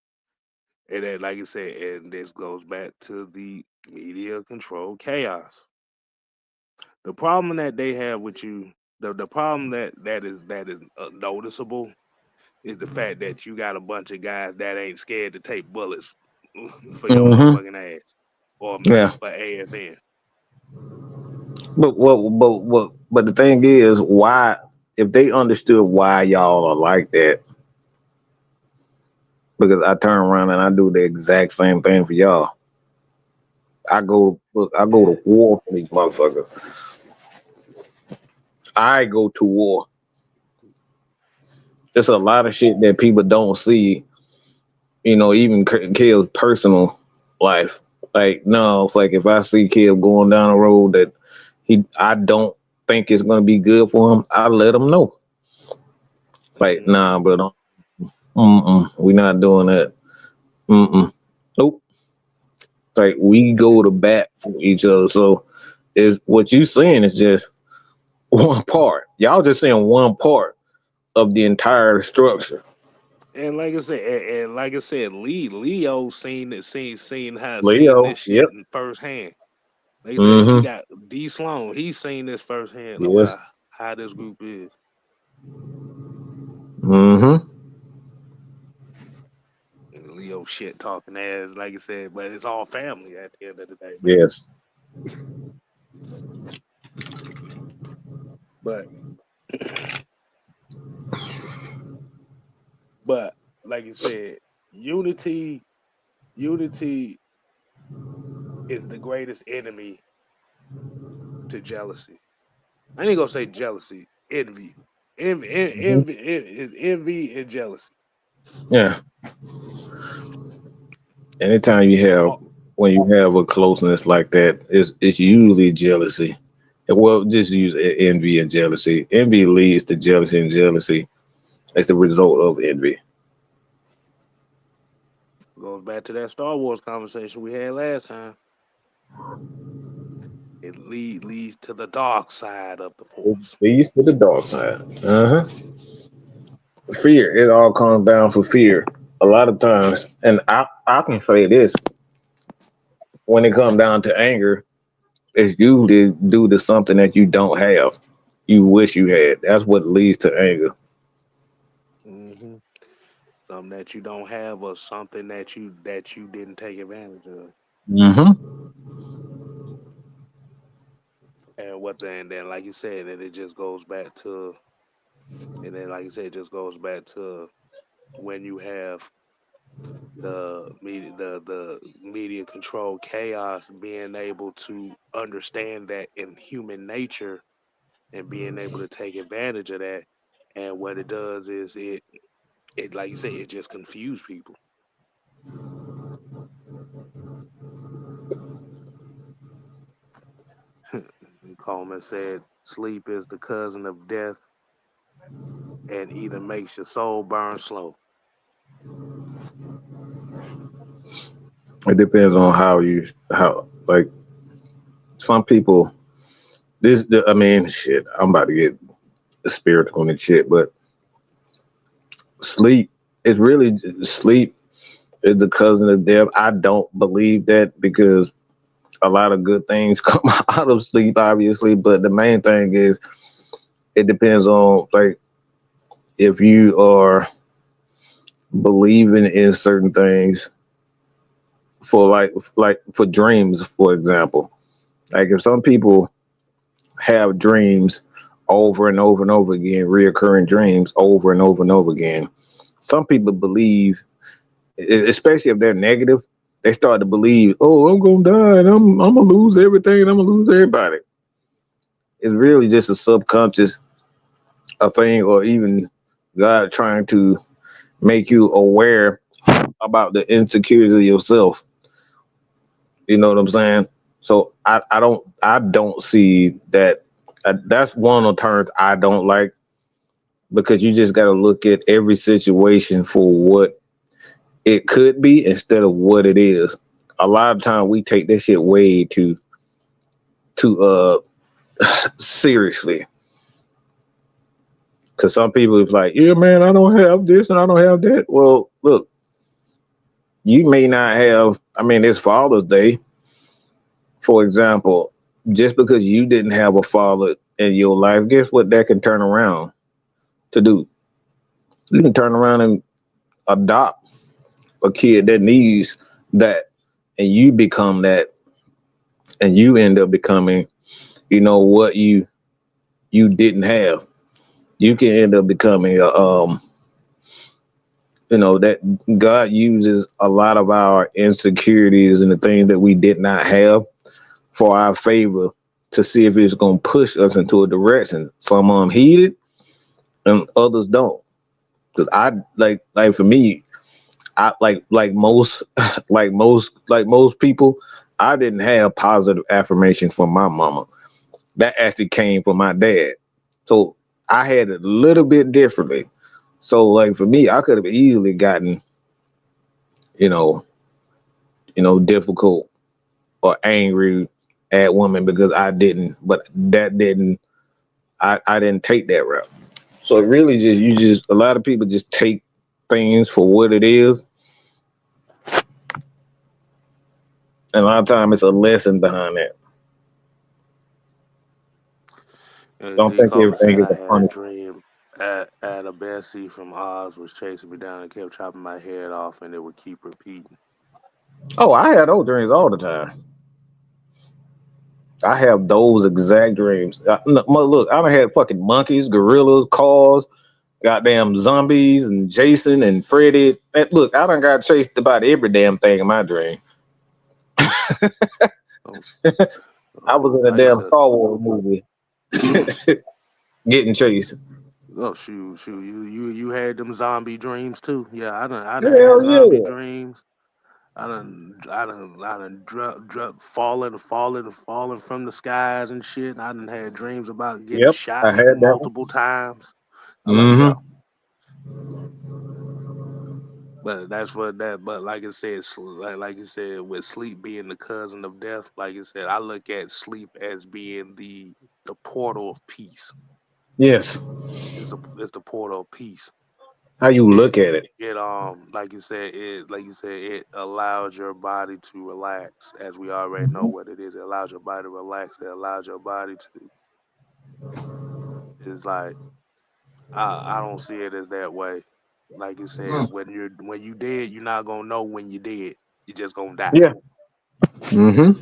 and then, like you said, and this goes back to the media control chaos. The problem that they have with you, the problem that is noticeable is the fact that you got a bunch of guys that ain't scared to take bullets for your Hmm. motherfucking ass or Yeah. for AFN. But the thing is, why? If they understood why y'all are like that, because I turn around and I do the exact same thing for y'all. I go to war for these motherfuckers. I go to war. There's a lot of shit that people don't see. Even Kale's personal life. Like, no, it's like if I see Kale going down a road that I don't think it's gonna be good for him, I let him know. Like, Hmm. nah, brother, we not doing that. Mm-mm. Nope. Like we go to bat for each other. So is what you saying is just one part. Y'all just saying one part of the entire structure. And like I said, and like I said, Leo seen Leo, this shit yep. in firsthand. Like I said, you Mm-hmm. got D Sloan. He's seen this firsthand about Yes. how this group is. Mm-hmm. And Leo shit talking ass, like I said, but it's all family at the end of the day, man. Yes. But but like you said, unity unity is the greatest enemy to jealousy. I ain't gonna say jealousy, envy. Hmm. Is envy and jealousy. Yeah. Anytime you So have when you have a closeness like that, it's usually jealousy. Well, just use envy and jealousy. Envy leads to jealousy, and jealousy is the result of envy. goes back to that Star Wars conversation we had last time. It leads to the dark side of the It force. leads to the dark side. Uh huh. Fear. It all comes down for fear. A lot of times, and I can say this: when it comes down to anger, it's usually due to something that you don't have, you wish you had. That's what leads to anger. Hmm. Something that you don't have, or something that you didn't take advantage of. Mm-hmm. And what then? Then, like you said, then it just goes back to And then, like I said, it just goes back to when you have the media control chaos, being able to understand that in human nature and being able to take advantage of that. And what it does is it like you say, it just confused people. Coleman said, "Sleep is the cousin of death, and either makes your soul burn slow." It depends on how like some people. I mean, shit. I'm about to get spiritual and shit, but sleep is really sleep is the cousin of death. I don't believe that because a lot of good things come out of sleep, obviously. But the main thing is it depends on like if you are believing in certain things for like for dreams, for example. Like if some people have dreams over and over and over again, reoccurring dreams over and over and over again. Some people believe, especially if they're negative, they start to believe, "Oh, I'm gonna die, and I'm gonna lose everything, and I'm gonna lose everybody." It's really just a subconscious a thing, or even God trying to make you aware about the insecurity of yourself. You know what I'm saying? So I don't see that. That's one of the terms I don't like because you just got to look at every situation for what it could be instead of what it is. A lot of time we take this shit way too seriously because some people is like, yeah, man, I don't have this and I don't have that. Well, look, you may not have. I mean, it's Father's Day, for example. Just because you didn't have a father in your life, guess what? That can turn around to do. You can turn around and adopt a kid that needs that, and you become that, and you end up becoming, what you didn't have. You can end up becoming that God uses a lot of our insecurities and the things that we did not have for our favor to see if it's gonna push us into a direction. Some heed it and others don't. Cause I like for me, I like most like most people, I didn't have positive affirmation from my mama. That actually came from my dad. So I had it a little bit differently. So like for me, I could have easily gotten, you know, difficult or angry at women because I didn't, but that didn't I didn't take that route. So it really just a lot of people just take things for what it is, and a lot of time it's a lesson behind that. And Don't D. think Coleman everything said, is "I a had a punishment. dream at a Bessie from Oz was chasing me down and kept chopping my head off, and it would keep repeating." Oh, I had those dreams all the time. I have those exact dreams. Look, I done had fucking monkeys, gorillas, cars, goddamn zombies, and Jason and Freddy. And look, I done got chased about every damn thing in my dream. Oh, I was in a I used damn to. Star Wars movie getting chased. Oh shoot! You had them zombie dreams too? Yeah, I done had Hell zombie yeah. dreams. I done falling from the skies and shit. I done had dreams about getting Yep, I shot had that one. multiple times. I'm like, Hmm. yo, but that's what that. But like I said, like you said, with sleep being the cousin of death, like I said, I look at sleep as being the portal of peace. Yes. It's the portal of peace. How you It look at it. it like you said it allows your body to relax, as we already know Mhm. what it is. It allows your body to relax. It allows your body to. It's like I don't see it as that way. Like you said, Mm. when you dead, you're not gonna know when you dead. You just gonna die. Yeah. Hmm.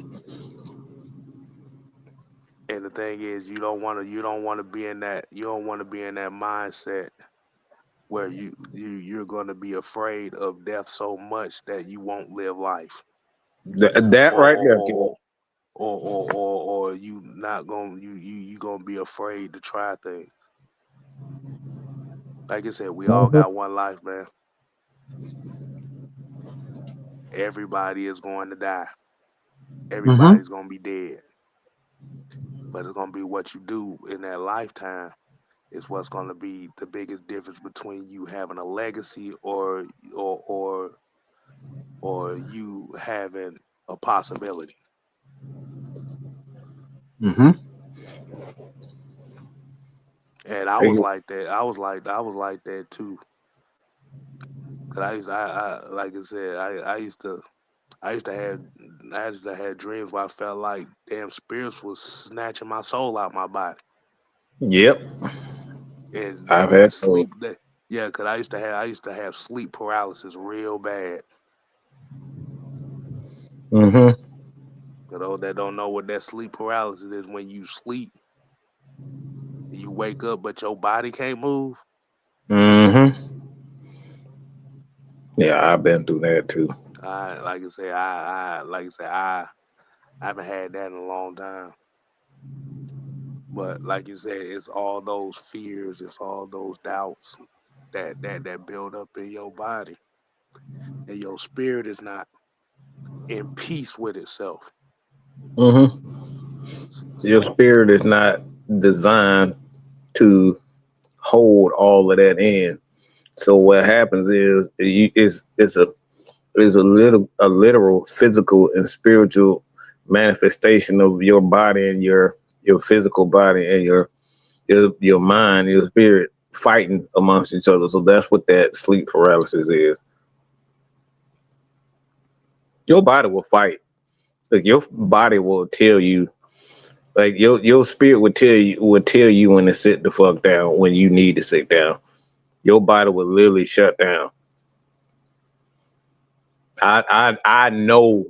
And the thing is, you don't want to be in that mindset where you're going to be afraid of death so much that you won't live life, That or right or there, kid. or or you not going you gonna be afraid to try things. Like I said, we all Mm-hmm. got one life, man. Everybody is going to die. Mm-hmm. Everybody's gonna be dead. But it's gonna be what you do in that lifetime is what's gonna be the biggest difference between you having a legacy or or or you having a possibility. Mm-hmm. And I was like that. I was like that too. Cause like I said, I used to have dreams where I felt like damn spirits was snatching my soul out my body, Yep. and I've that had those. sleep that yeah, cause I used to have sleep paralysis real bad. Mm-hmm. For those that don't know what that sleep paralysis is, when you sleep, you wake up but your body can't move. Mm-hmm. Yeah, I've been through that too. I like I say I like I say I haven't had that in a long time. But like you said, it's all those fears, it's all those doubts that build up in your body, and your spirit is not in peace with itself. Mm-hmm. Your So spirit is not designed to hold all of that in. So what happens is it's a literal physical and spiritual manifestation of your body and your physical body and your mind, your spirit fighting amongst each other. So that's what that sleep paralysis is. Your body will fight. Like your body will tell you, like your spirit would tell you when to sit the fuck down when you need to sit down. Your body will literally shut down. I know.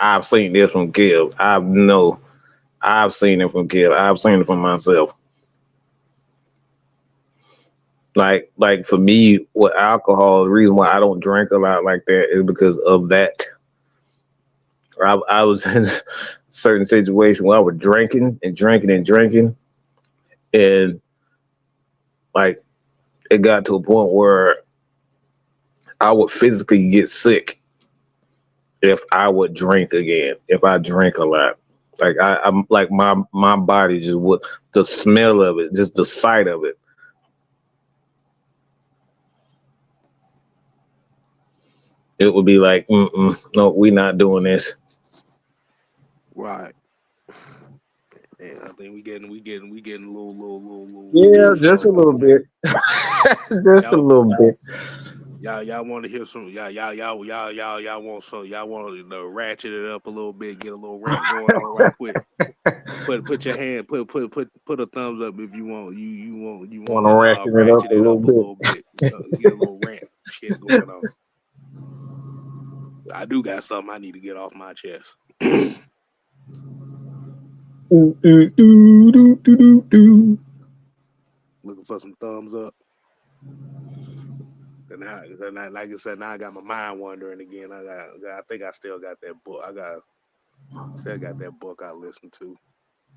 I've seen this from Gil. I know I've seen it from Gil. I've seen it from myself. Like for me, with alcohol, the reason why I don't drink a lot like that is because of that. I was in a certain situation where I was drinking and drinking and drinking, and like it got to a point where I would physically get sick if I would drink again. If I drink a lot, I'm like my body just would, the smell of it, just the sight of it, it would be like, no, we not doing this. right. Man, I think we getting a little Yeah, just a strung up little here. bit, just a Y'all little bit. y'all want to hear some y'all want some y'all want to ratchet it up a little bit, get a little rant going on right quick. Put your hand put a thumbs up if you want Want to to racket it up ratchet a it little up a bit. little bit. Get a little rant shit going on. I do got something I need to get off my chest. Ooh, ooh, ooh, doo, doo, doo, doo. Looking for some thumbs up. Like I said, now I got my mind wandering again. I think I still got that book. Still got that book I listened to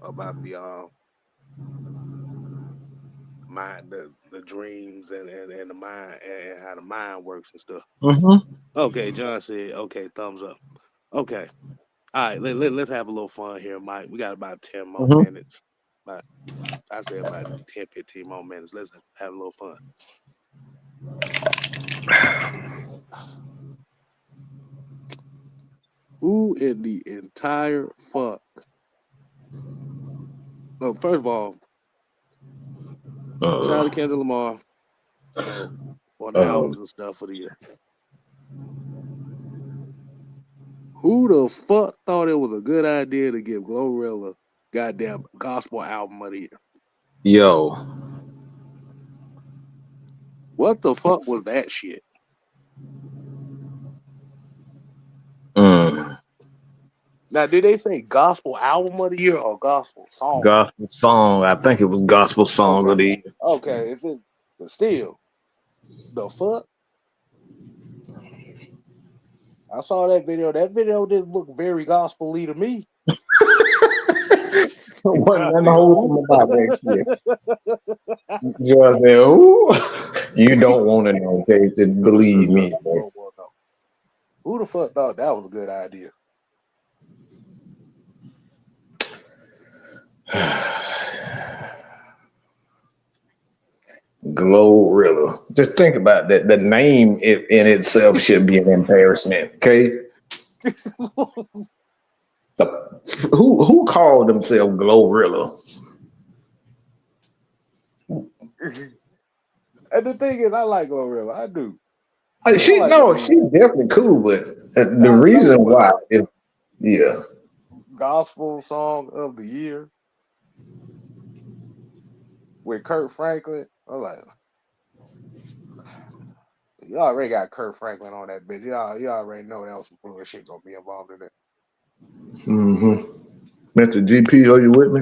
about the mind, the dreams and the mind and how the mind works and stuff. Mhm, Okay, John said, okay, thumbs up. Okay. All right, let's have a little fun here, Mike. We got about 10 more mhm. minutes. About, I say about 10, 15 more minutes. Let's have a little fun. Who in the entire fuck? Well, first of all, shout out to Uh, Kendrick Lamar, on the uh, albums and stuff for the year. Who the fuck thought it was a good idea to give Glorilla goddamn gospel album of the year? yo, What the fuck was that shit? mm, Now, did they say gospel album of the year or gospel song of the Gospel song. I think it was gospel year? song of Okay. the year. Okay. If it, but still, the fuck? I saw that video. That video didn't look very gospel-y to me. Wasn't nothing wholesome about that shit. Just said, ooh, you don't want to know, okay? Just believe me. Oh, well, no. Who the fuck thought that was a good idea? Glorilla. Just think about that. The name in itself should be an embarrassment, okay? Who called themselves Glorilla? And the thing is, I like Glorilla. I do. I She like the no, music. she's definitely cool, but the I know, reason but why is yeah. gospel song of the year with Kurt Franklin. I'm like, you already got Kurt Franklin on that bitch. You already know that was some bullshit gonna be involved in it. Mm-hmm. Mr. GP, are you with me?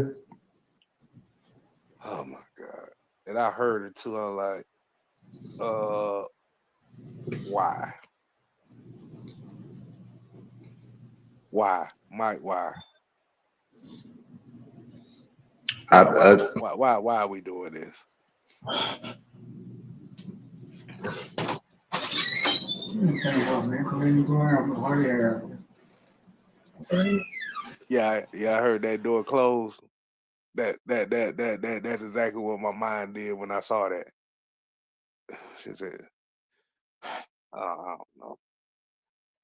Oh my god! And I heard it too. I'm like, uh, why? Why, Mike? Why? I, Why? Why? I Why? Why are we doing this? Yeah, I heard that door close. That's exactly what my mind did when I saw that. She said, I don't know.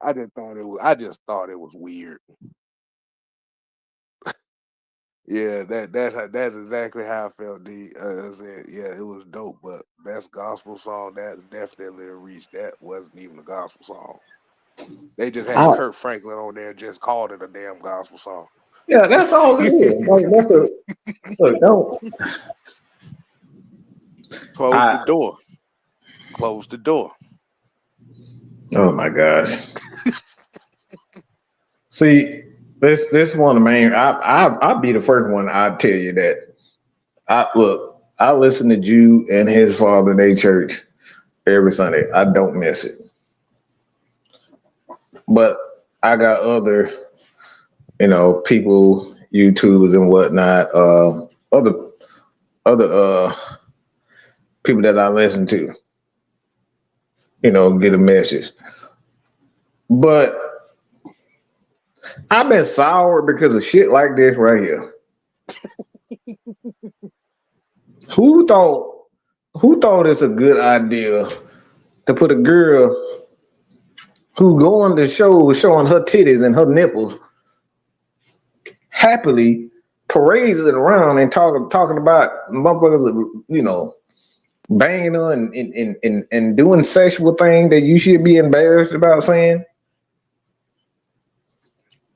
I just thought it was weird. Yeah, that's exactly how I felt. I said, yeah, it was dope, but best gospel song, that's definitely a reach. That wasn't even a gospel song. They just had I Kurt Franklin on there and just called it a damn gospel song. yeah, that's all it is. Like that's a look, don't Close the I door. Close the door. oh my gosh. See, this one of the main I'll be the first one I'll tell you that. I listen to Jude and his father in their church every Sunday. I don't miss it. But I got other, people, YouTubers and whatnot, other people that I listen to, get a message. But I've been sour because of shit like this right here. Who thought who thought it's a good idea to put a girl who go on the show showing her titties and her nipples happily parades it around and talking about motherfuckers, banging her and doing sexual things that you should be embarrassed about saying.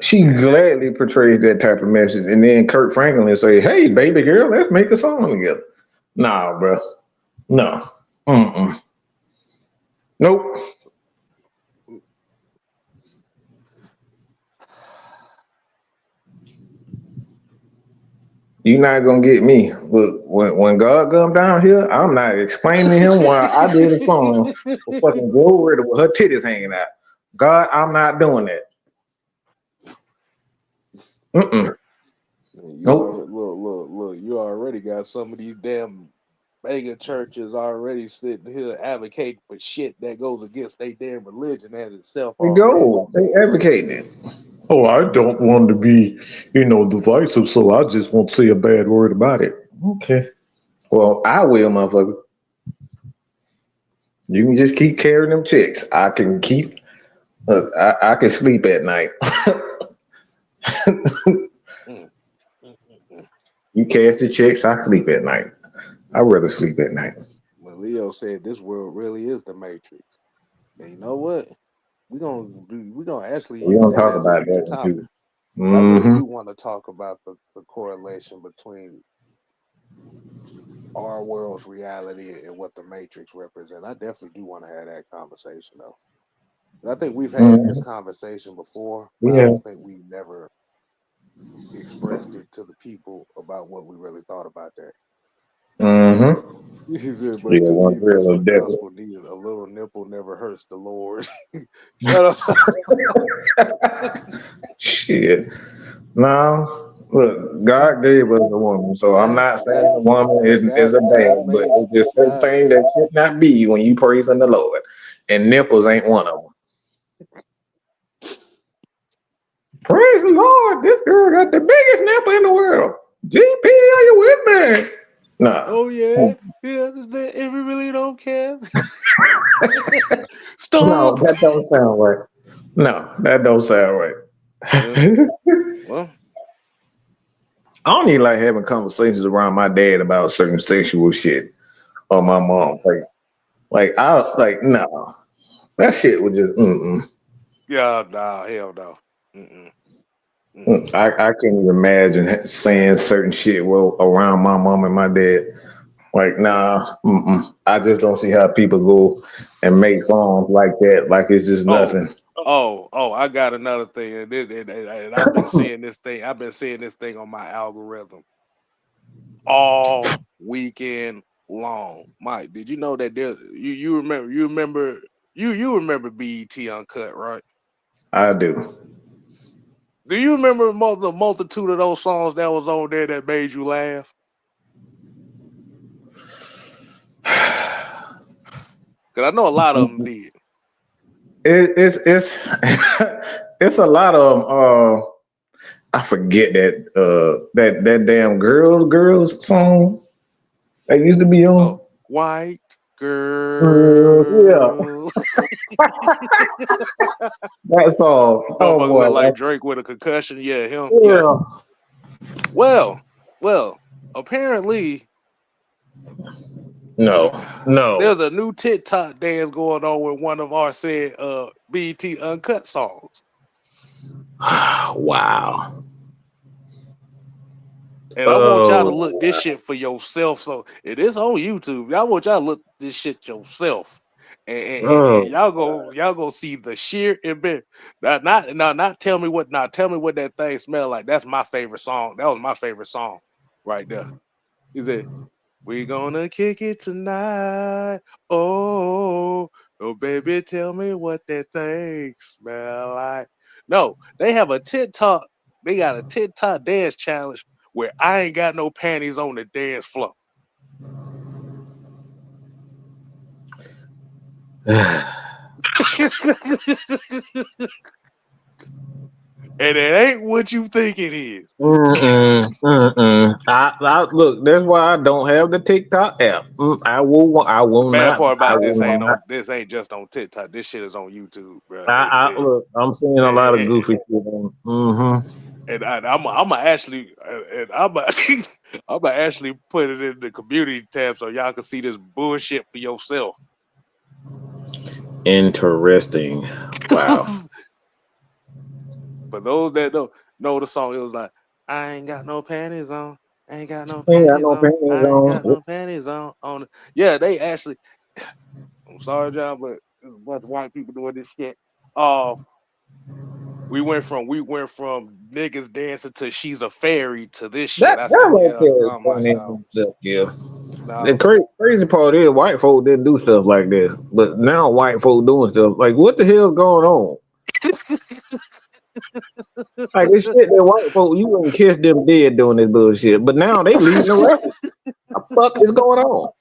She gladly portrays that type of message, and then Kurt Franklin say, "Hey, baby girl, let's make a song together." Nah, bro, no, nope. You're not gonna get me. Look, when God come down here, I'm not explaining to him why I did a song for fucking Glory with her titties hanging out. God, I'm not doing that. Mm-mm. You are Nope. look. You already got some of these damn mega churches already sitting here advocating for shit that goes against their damn religion as itself They already. go. They advocating it. Oh, I don't want to be, divisive, so I just won't say a bad word about it. Okay. Well, I will, motherfucker. You can just keep carrying them chicks. I can keep. I can sleep at night. Mm, mm, mm, mm. You cash the checks, I sleep at night. I'd rather sleep at night. But Leo said this world really is the matrix. And you know what? We're gonna actually We're use gonna that talk as a about future that one topic. too. I really Mm-hmm. do want to talk about the correlation between our world's reality and what the matrix represents. I definitely do want to have that conversation though. I think we've had this Mm-hmm. conversation before, but I Yeah. don't think we never. expressed it to the people about what we really thought about that. Mm-hmm. He said, Yeah, but to one me, real best of the definitely. gospel needed a little nipple never hurts the Lord. Shut up. Shit. No, look, God gave us a woman, so I'm not saying a woman is a God bad, but made it's just certain God. things that should not be when you praising the Lord, and nipples ain't one of them. Praise the Lord, this girl got the biggest nipple in the world. GP, are you with me? Nah. Oh yeah, yeah. If we really don't care, No, stop. that don't sound right. No, that don't sound right. Yeah. Well, I don't even like having conversations around my dad about certain sexual shit or my oh mom. man. Like I like no, that shit was just mm-mm. Yeah, nah, hell no. Mm-mm, mm-mm. I can't even imagine saying certain shit well around my mom and my dad. Like nah, mm-mm. I just don't see how people go and make songs like that. Like it's just Oh, nothing. oh, I got another thing, and I've been seeing this thing. I've been seeing this thing on my algorithm all weekend long. Mike, did you know that you remember BET Uncut, right? I do. Do you remember the multitude of those songs that was on there that made you laugh? Because I know a lot of them did. It's it's a lot of I forget that damn girls song that used to be Oh, on. white Yeah, girl. that song. Oh Motherfucker look boy, like Drake with a concussion. Yeah, him. Yeah. yeah. Well, well, apparently No, no. there's a new TikTok dance going on with one of our said BT Uncut songs. Wow. And I want y'all to Oh, look this shit for yourself. So it is on YouTube. I want y'all to look this shit yourself. And oh. y'all go see the sheer embarrassment. Not tell me what tell me what that thing smell like. That's my favorite song. That was my favorite song right there. He said, we gonna kick it tonight. Oh, oh, baby, tell me what that thing smell like. No, they have a TikTok. They got a TikTok dance challenge where I ain't got no panties on the dance floor. And it ain't what you think it is. Mm-mm, mm-mm. Look. That's why I don't have the TikTok app. I The will bad not. part I about will not. this ain't just on TikTok. This shit is on YouTube, bro. Look. I'm seeing a lot of goofy shit on. Mm-hmm. I'm actually and I'm I'm actually put it in the community tab so y'all can see this bullshit for yourself. Interesting. Wow. For those that don't know the song, it was like I ain't got no panties on, ain't got no Ain't got panties no on, panties I ain't got on. no panties on. Yeah, they actually. I'm sorry, John, but there's a bunch of white people doing this shit. Uh, we went from niggas dancing to she's a fairy to this shit. I That said, right yeah, there is oh my funny in god, itself. Yeah. The no. crazy part is white folk didn't do stuff like this, but now white folk doing stuff like what the hell's going on? Like this shit that white folk you wouldn't kiss them dead doing this bullshit, but now they leading the way. The fuck is going on?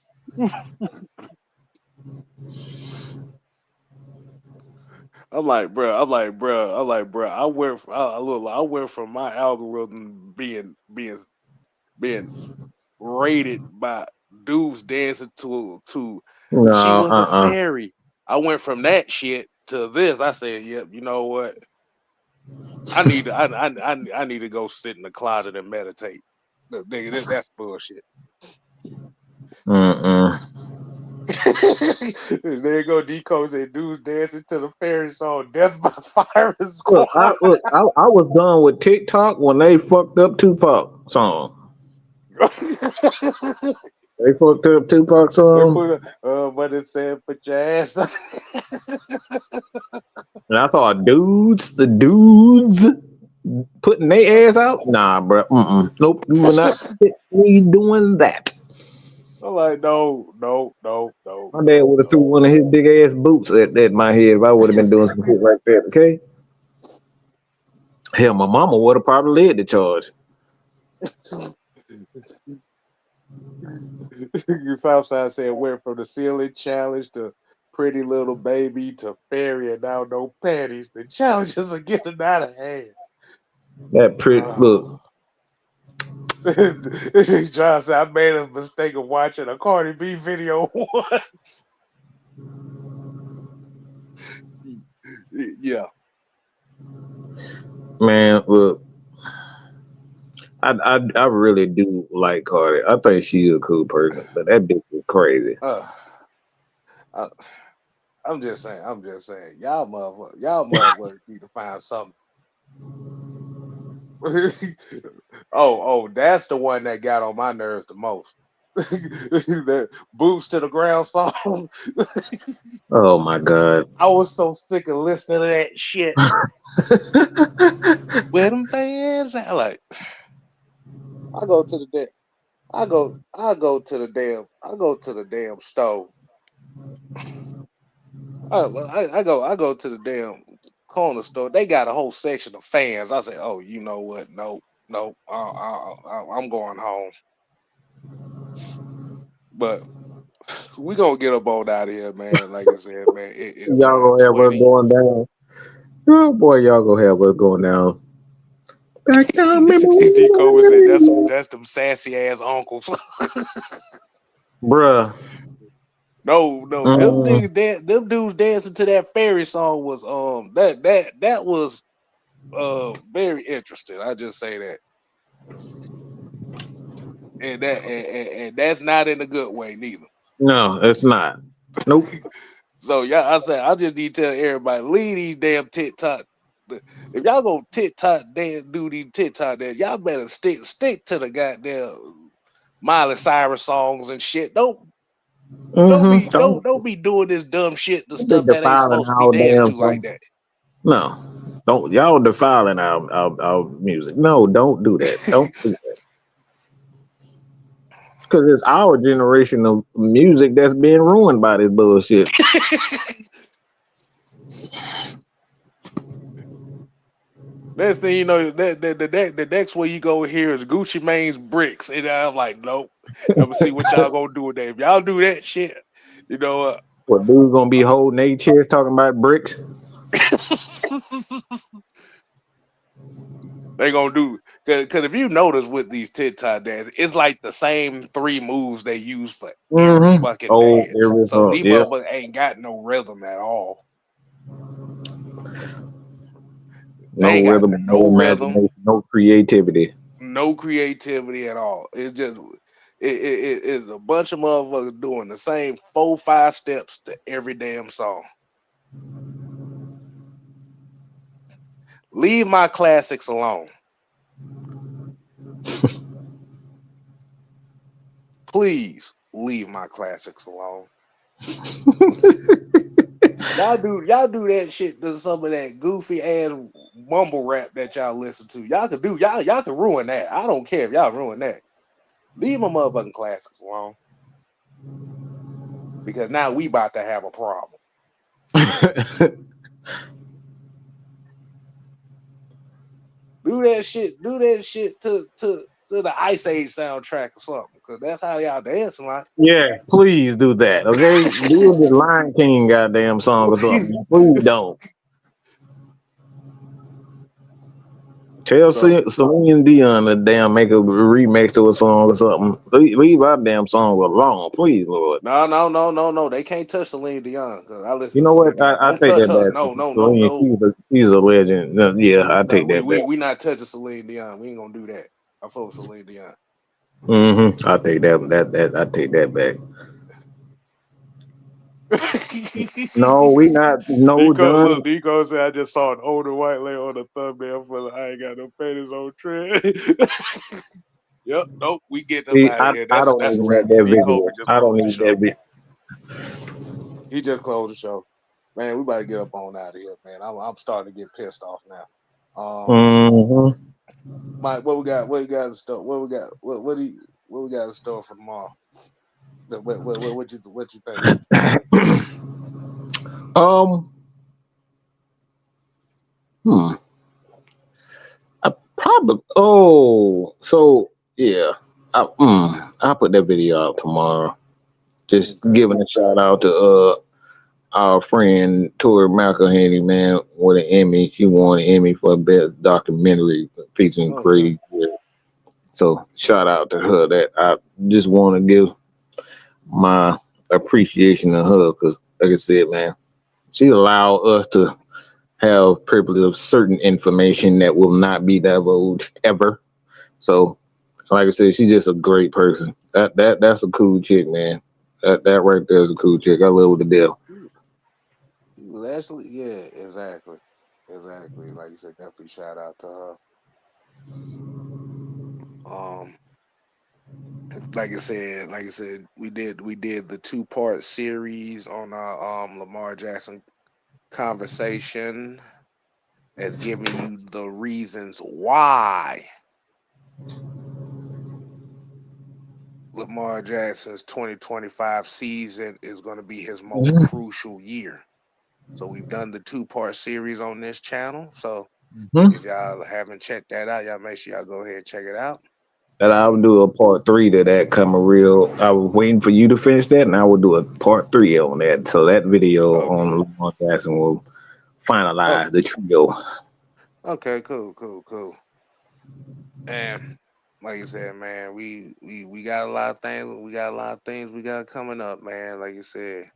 I'm like, bro. I went from my algorithm being rated by dudes dancing to she No, was a fairy. I went from that shit to this. I said, yep, you know what? I need to go sit in the closet and meditate. Look, nigga, that's bullshit. Mm-mm. There you go, Deco said dudes dancing to the fairy song Death by Fire and Squad. I was done with TikTok when they fucked up Tupac song. They fucked up Tupac They song, put but it said put your ass up. and I thought the dudes. putting their ass out. Nah, bro. Nope, you will not fit me doing that. I'm like, no, no, no, no, My dad no, would have threw no. one of his big ass boots at my head if I would have been doing some shit like that. Okay. Hell, my mama would have probably led the charge. Southside said went from the ceiling challenge to pretty little baby to fairy and now no panties. The challenges are getting out of hand. That pretty look. John said, I made a mistake of watching a Cardi B video once. Yeah. Man, look, I really do like Cardi. I think she's a cool person, but that bitch is crazy. Uh, I, I'm just saying. I'm just saying. Y'all motherfuckers need to find something. That's the one that got on my nerves the most. That boots to the ground song. Oh my god. I was so sick of listening to that shit. Where them fans at? Like, I go to the damn, I go to the damn stove. I go to the damn corner store. They got a whole section of fans. I say, oh, you know what? Nope, nope. I'm going home. But we gonna get up on out of here, man. Like I said, man, it's Y'all gonna have us 9:20. going down. Oh boy, y'all gonna have us going down. Back down D. Cobra said memory. that's them sassy ass uncles. Bruh. No, no, Mm, them dudes dancing to that fairy song was that was very interesting. I just say that, and that's not in a good way neither. no, it's not. Nope. So yeah, I say I just need to tell everybody leave these damn TikTok. If y'all go TikTok dance, do these TikTok dance, y'all better stick to the goddamn Miley Cyrus songs and shit. Mm-hmm. Don't Don't be doing this dumb shit, the be stuff that ain't defiling supposed to be our danced damn to like song. that. No. Don't y'all defiling our music. No, don't do that. Don't do that. Because it's our generation of music that's being ruined by this bullshit. Next thing you know, the next way you go here is Gucci Mane's bricks, and I'm like, nope. I'm gonna see what y'all gonna do with that. If y'all do that shit, you know what? What dudes gonna be holding their chairs talking about bricks? They gonna do because if you notice with these TikTok dances, it's like the same three moves they use for every Mm-hmm. fucking Oh, dance. every So these yeah. motherfuckers ain't got no rhythm at all. They No ain't got rhythm, no no rhythm, imagination, no creativity. no creativity at all. It's just it's a bunch of motherfuckers doing the same 4-5 steps to every damn song. Leave my classics alone. Please leave my classics alone. Y'all do that shit to some of that goofy ass mumble rap that y'all listen to. Y'all can ruin that. I don't care if y'all ruin that. Leave my motherfucking classics alone. Because now we about to have a problem. Do that shit to the Ice Age soundtrack or something. Cause that's how y'all dancing like. Yeah, please do that. Okay, do the Lion King goddamn song or something. Please don't. Tell So Celine Dion to damn make a remix to a song or something. Leave our damn song alone, please, Lord. no. They can't touch Celine Dion. Cause I listen You to know what? Celine Dion. I Don't take touch that her. back. Celine, No. she's a legend. Yeah, I No, take that back. we not touching Celine Dion. We ain't gonna do that. I fuck with Celine Dion. I take that I take that back. No, we not. No, done. Nico said I just saw an older white lady on the thumbnail for the I ain't got no panties on trend. Yep, nope, we get them See, out of here. I don't That's a even wrap. need that D Kobe visual. just I don't closed the need that show. visual. He just closed the show. Man, we about to get up on out of here, man. I'm starting to get pissed off now. Mm. Mm-hmm. Mike, what we got? What we got in store? What we got? What we got in store for tomorrow? What you think? um, hmm. I probably. Oh, so yeah. I'll put that video out tomorrow. Just Okay. giving a shout out to our friend Tori McElhaney, man, with an Emmy. She won an Emmy for best documentary featuring Okay. Craig. So shout out to her. That I just want to give my appreciation to her because, like I said, man, she allowed us to have privilege of certain information that will not be divulged ever. So, like I said, she's just a great person. That's a cool chick, man. That right there is a cool chick. I love her to death. Well, actually, yeah, exactly, exactly. Like you said, definitely shout out to her. Um, like I said, we did the two-part series on our Lamar Jackson conversation as giving you the reasons why Lamar Jackson's 2025 season is going to be his most Mm-hmm. crucial year. So we've done the two-part series on this channel. So if Mm-hmm. y'all haven't checked that out, y'all make sure y'all go ahead and check it out. And I would do a part three to that coming real. I was waiting for you to finish that, and I would do a part three on that. So that video Okay. on Lamar Jackson will Oh, finalize the trio. okay, cool, cool, cool. And like I said, man, we got a lot of things. We got a lot of things we got coming up, man. Like I said,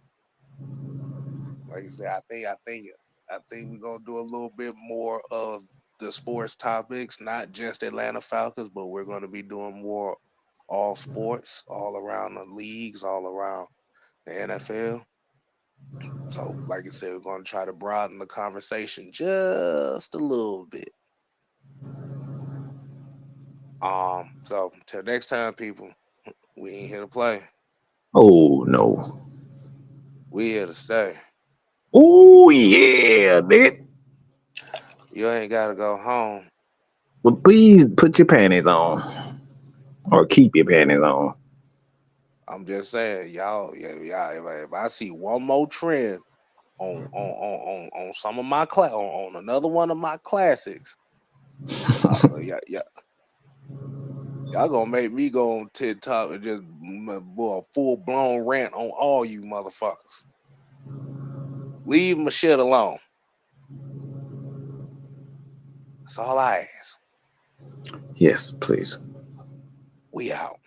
I think we're gonna do a little bit more of the sports topics, not just Atlanta Falcons, but we're gonna be doing more all sports, all around the leagues, all around the NFL. So, like I said, we're gonna try to broaden the conversation just a little bit. So till next time, people, we ain't here to play. Oh no. We here to stay. Oh yeah, nigga. You ain't gotta go home. But please put your panties on, or keep your panties on. I'm just saying, y'all, yeah, if I see one more trend on some of my on another one of my classics, yeah, yeah, y'all gonna make me go on TikTok and just boy, a full blown rant on all you motherfuckers. Leave my shit alone. That's all I ask. Yes, please. We out.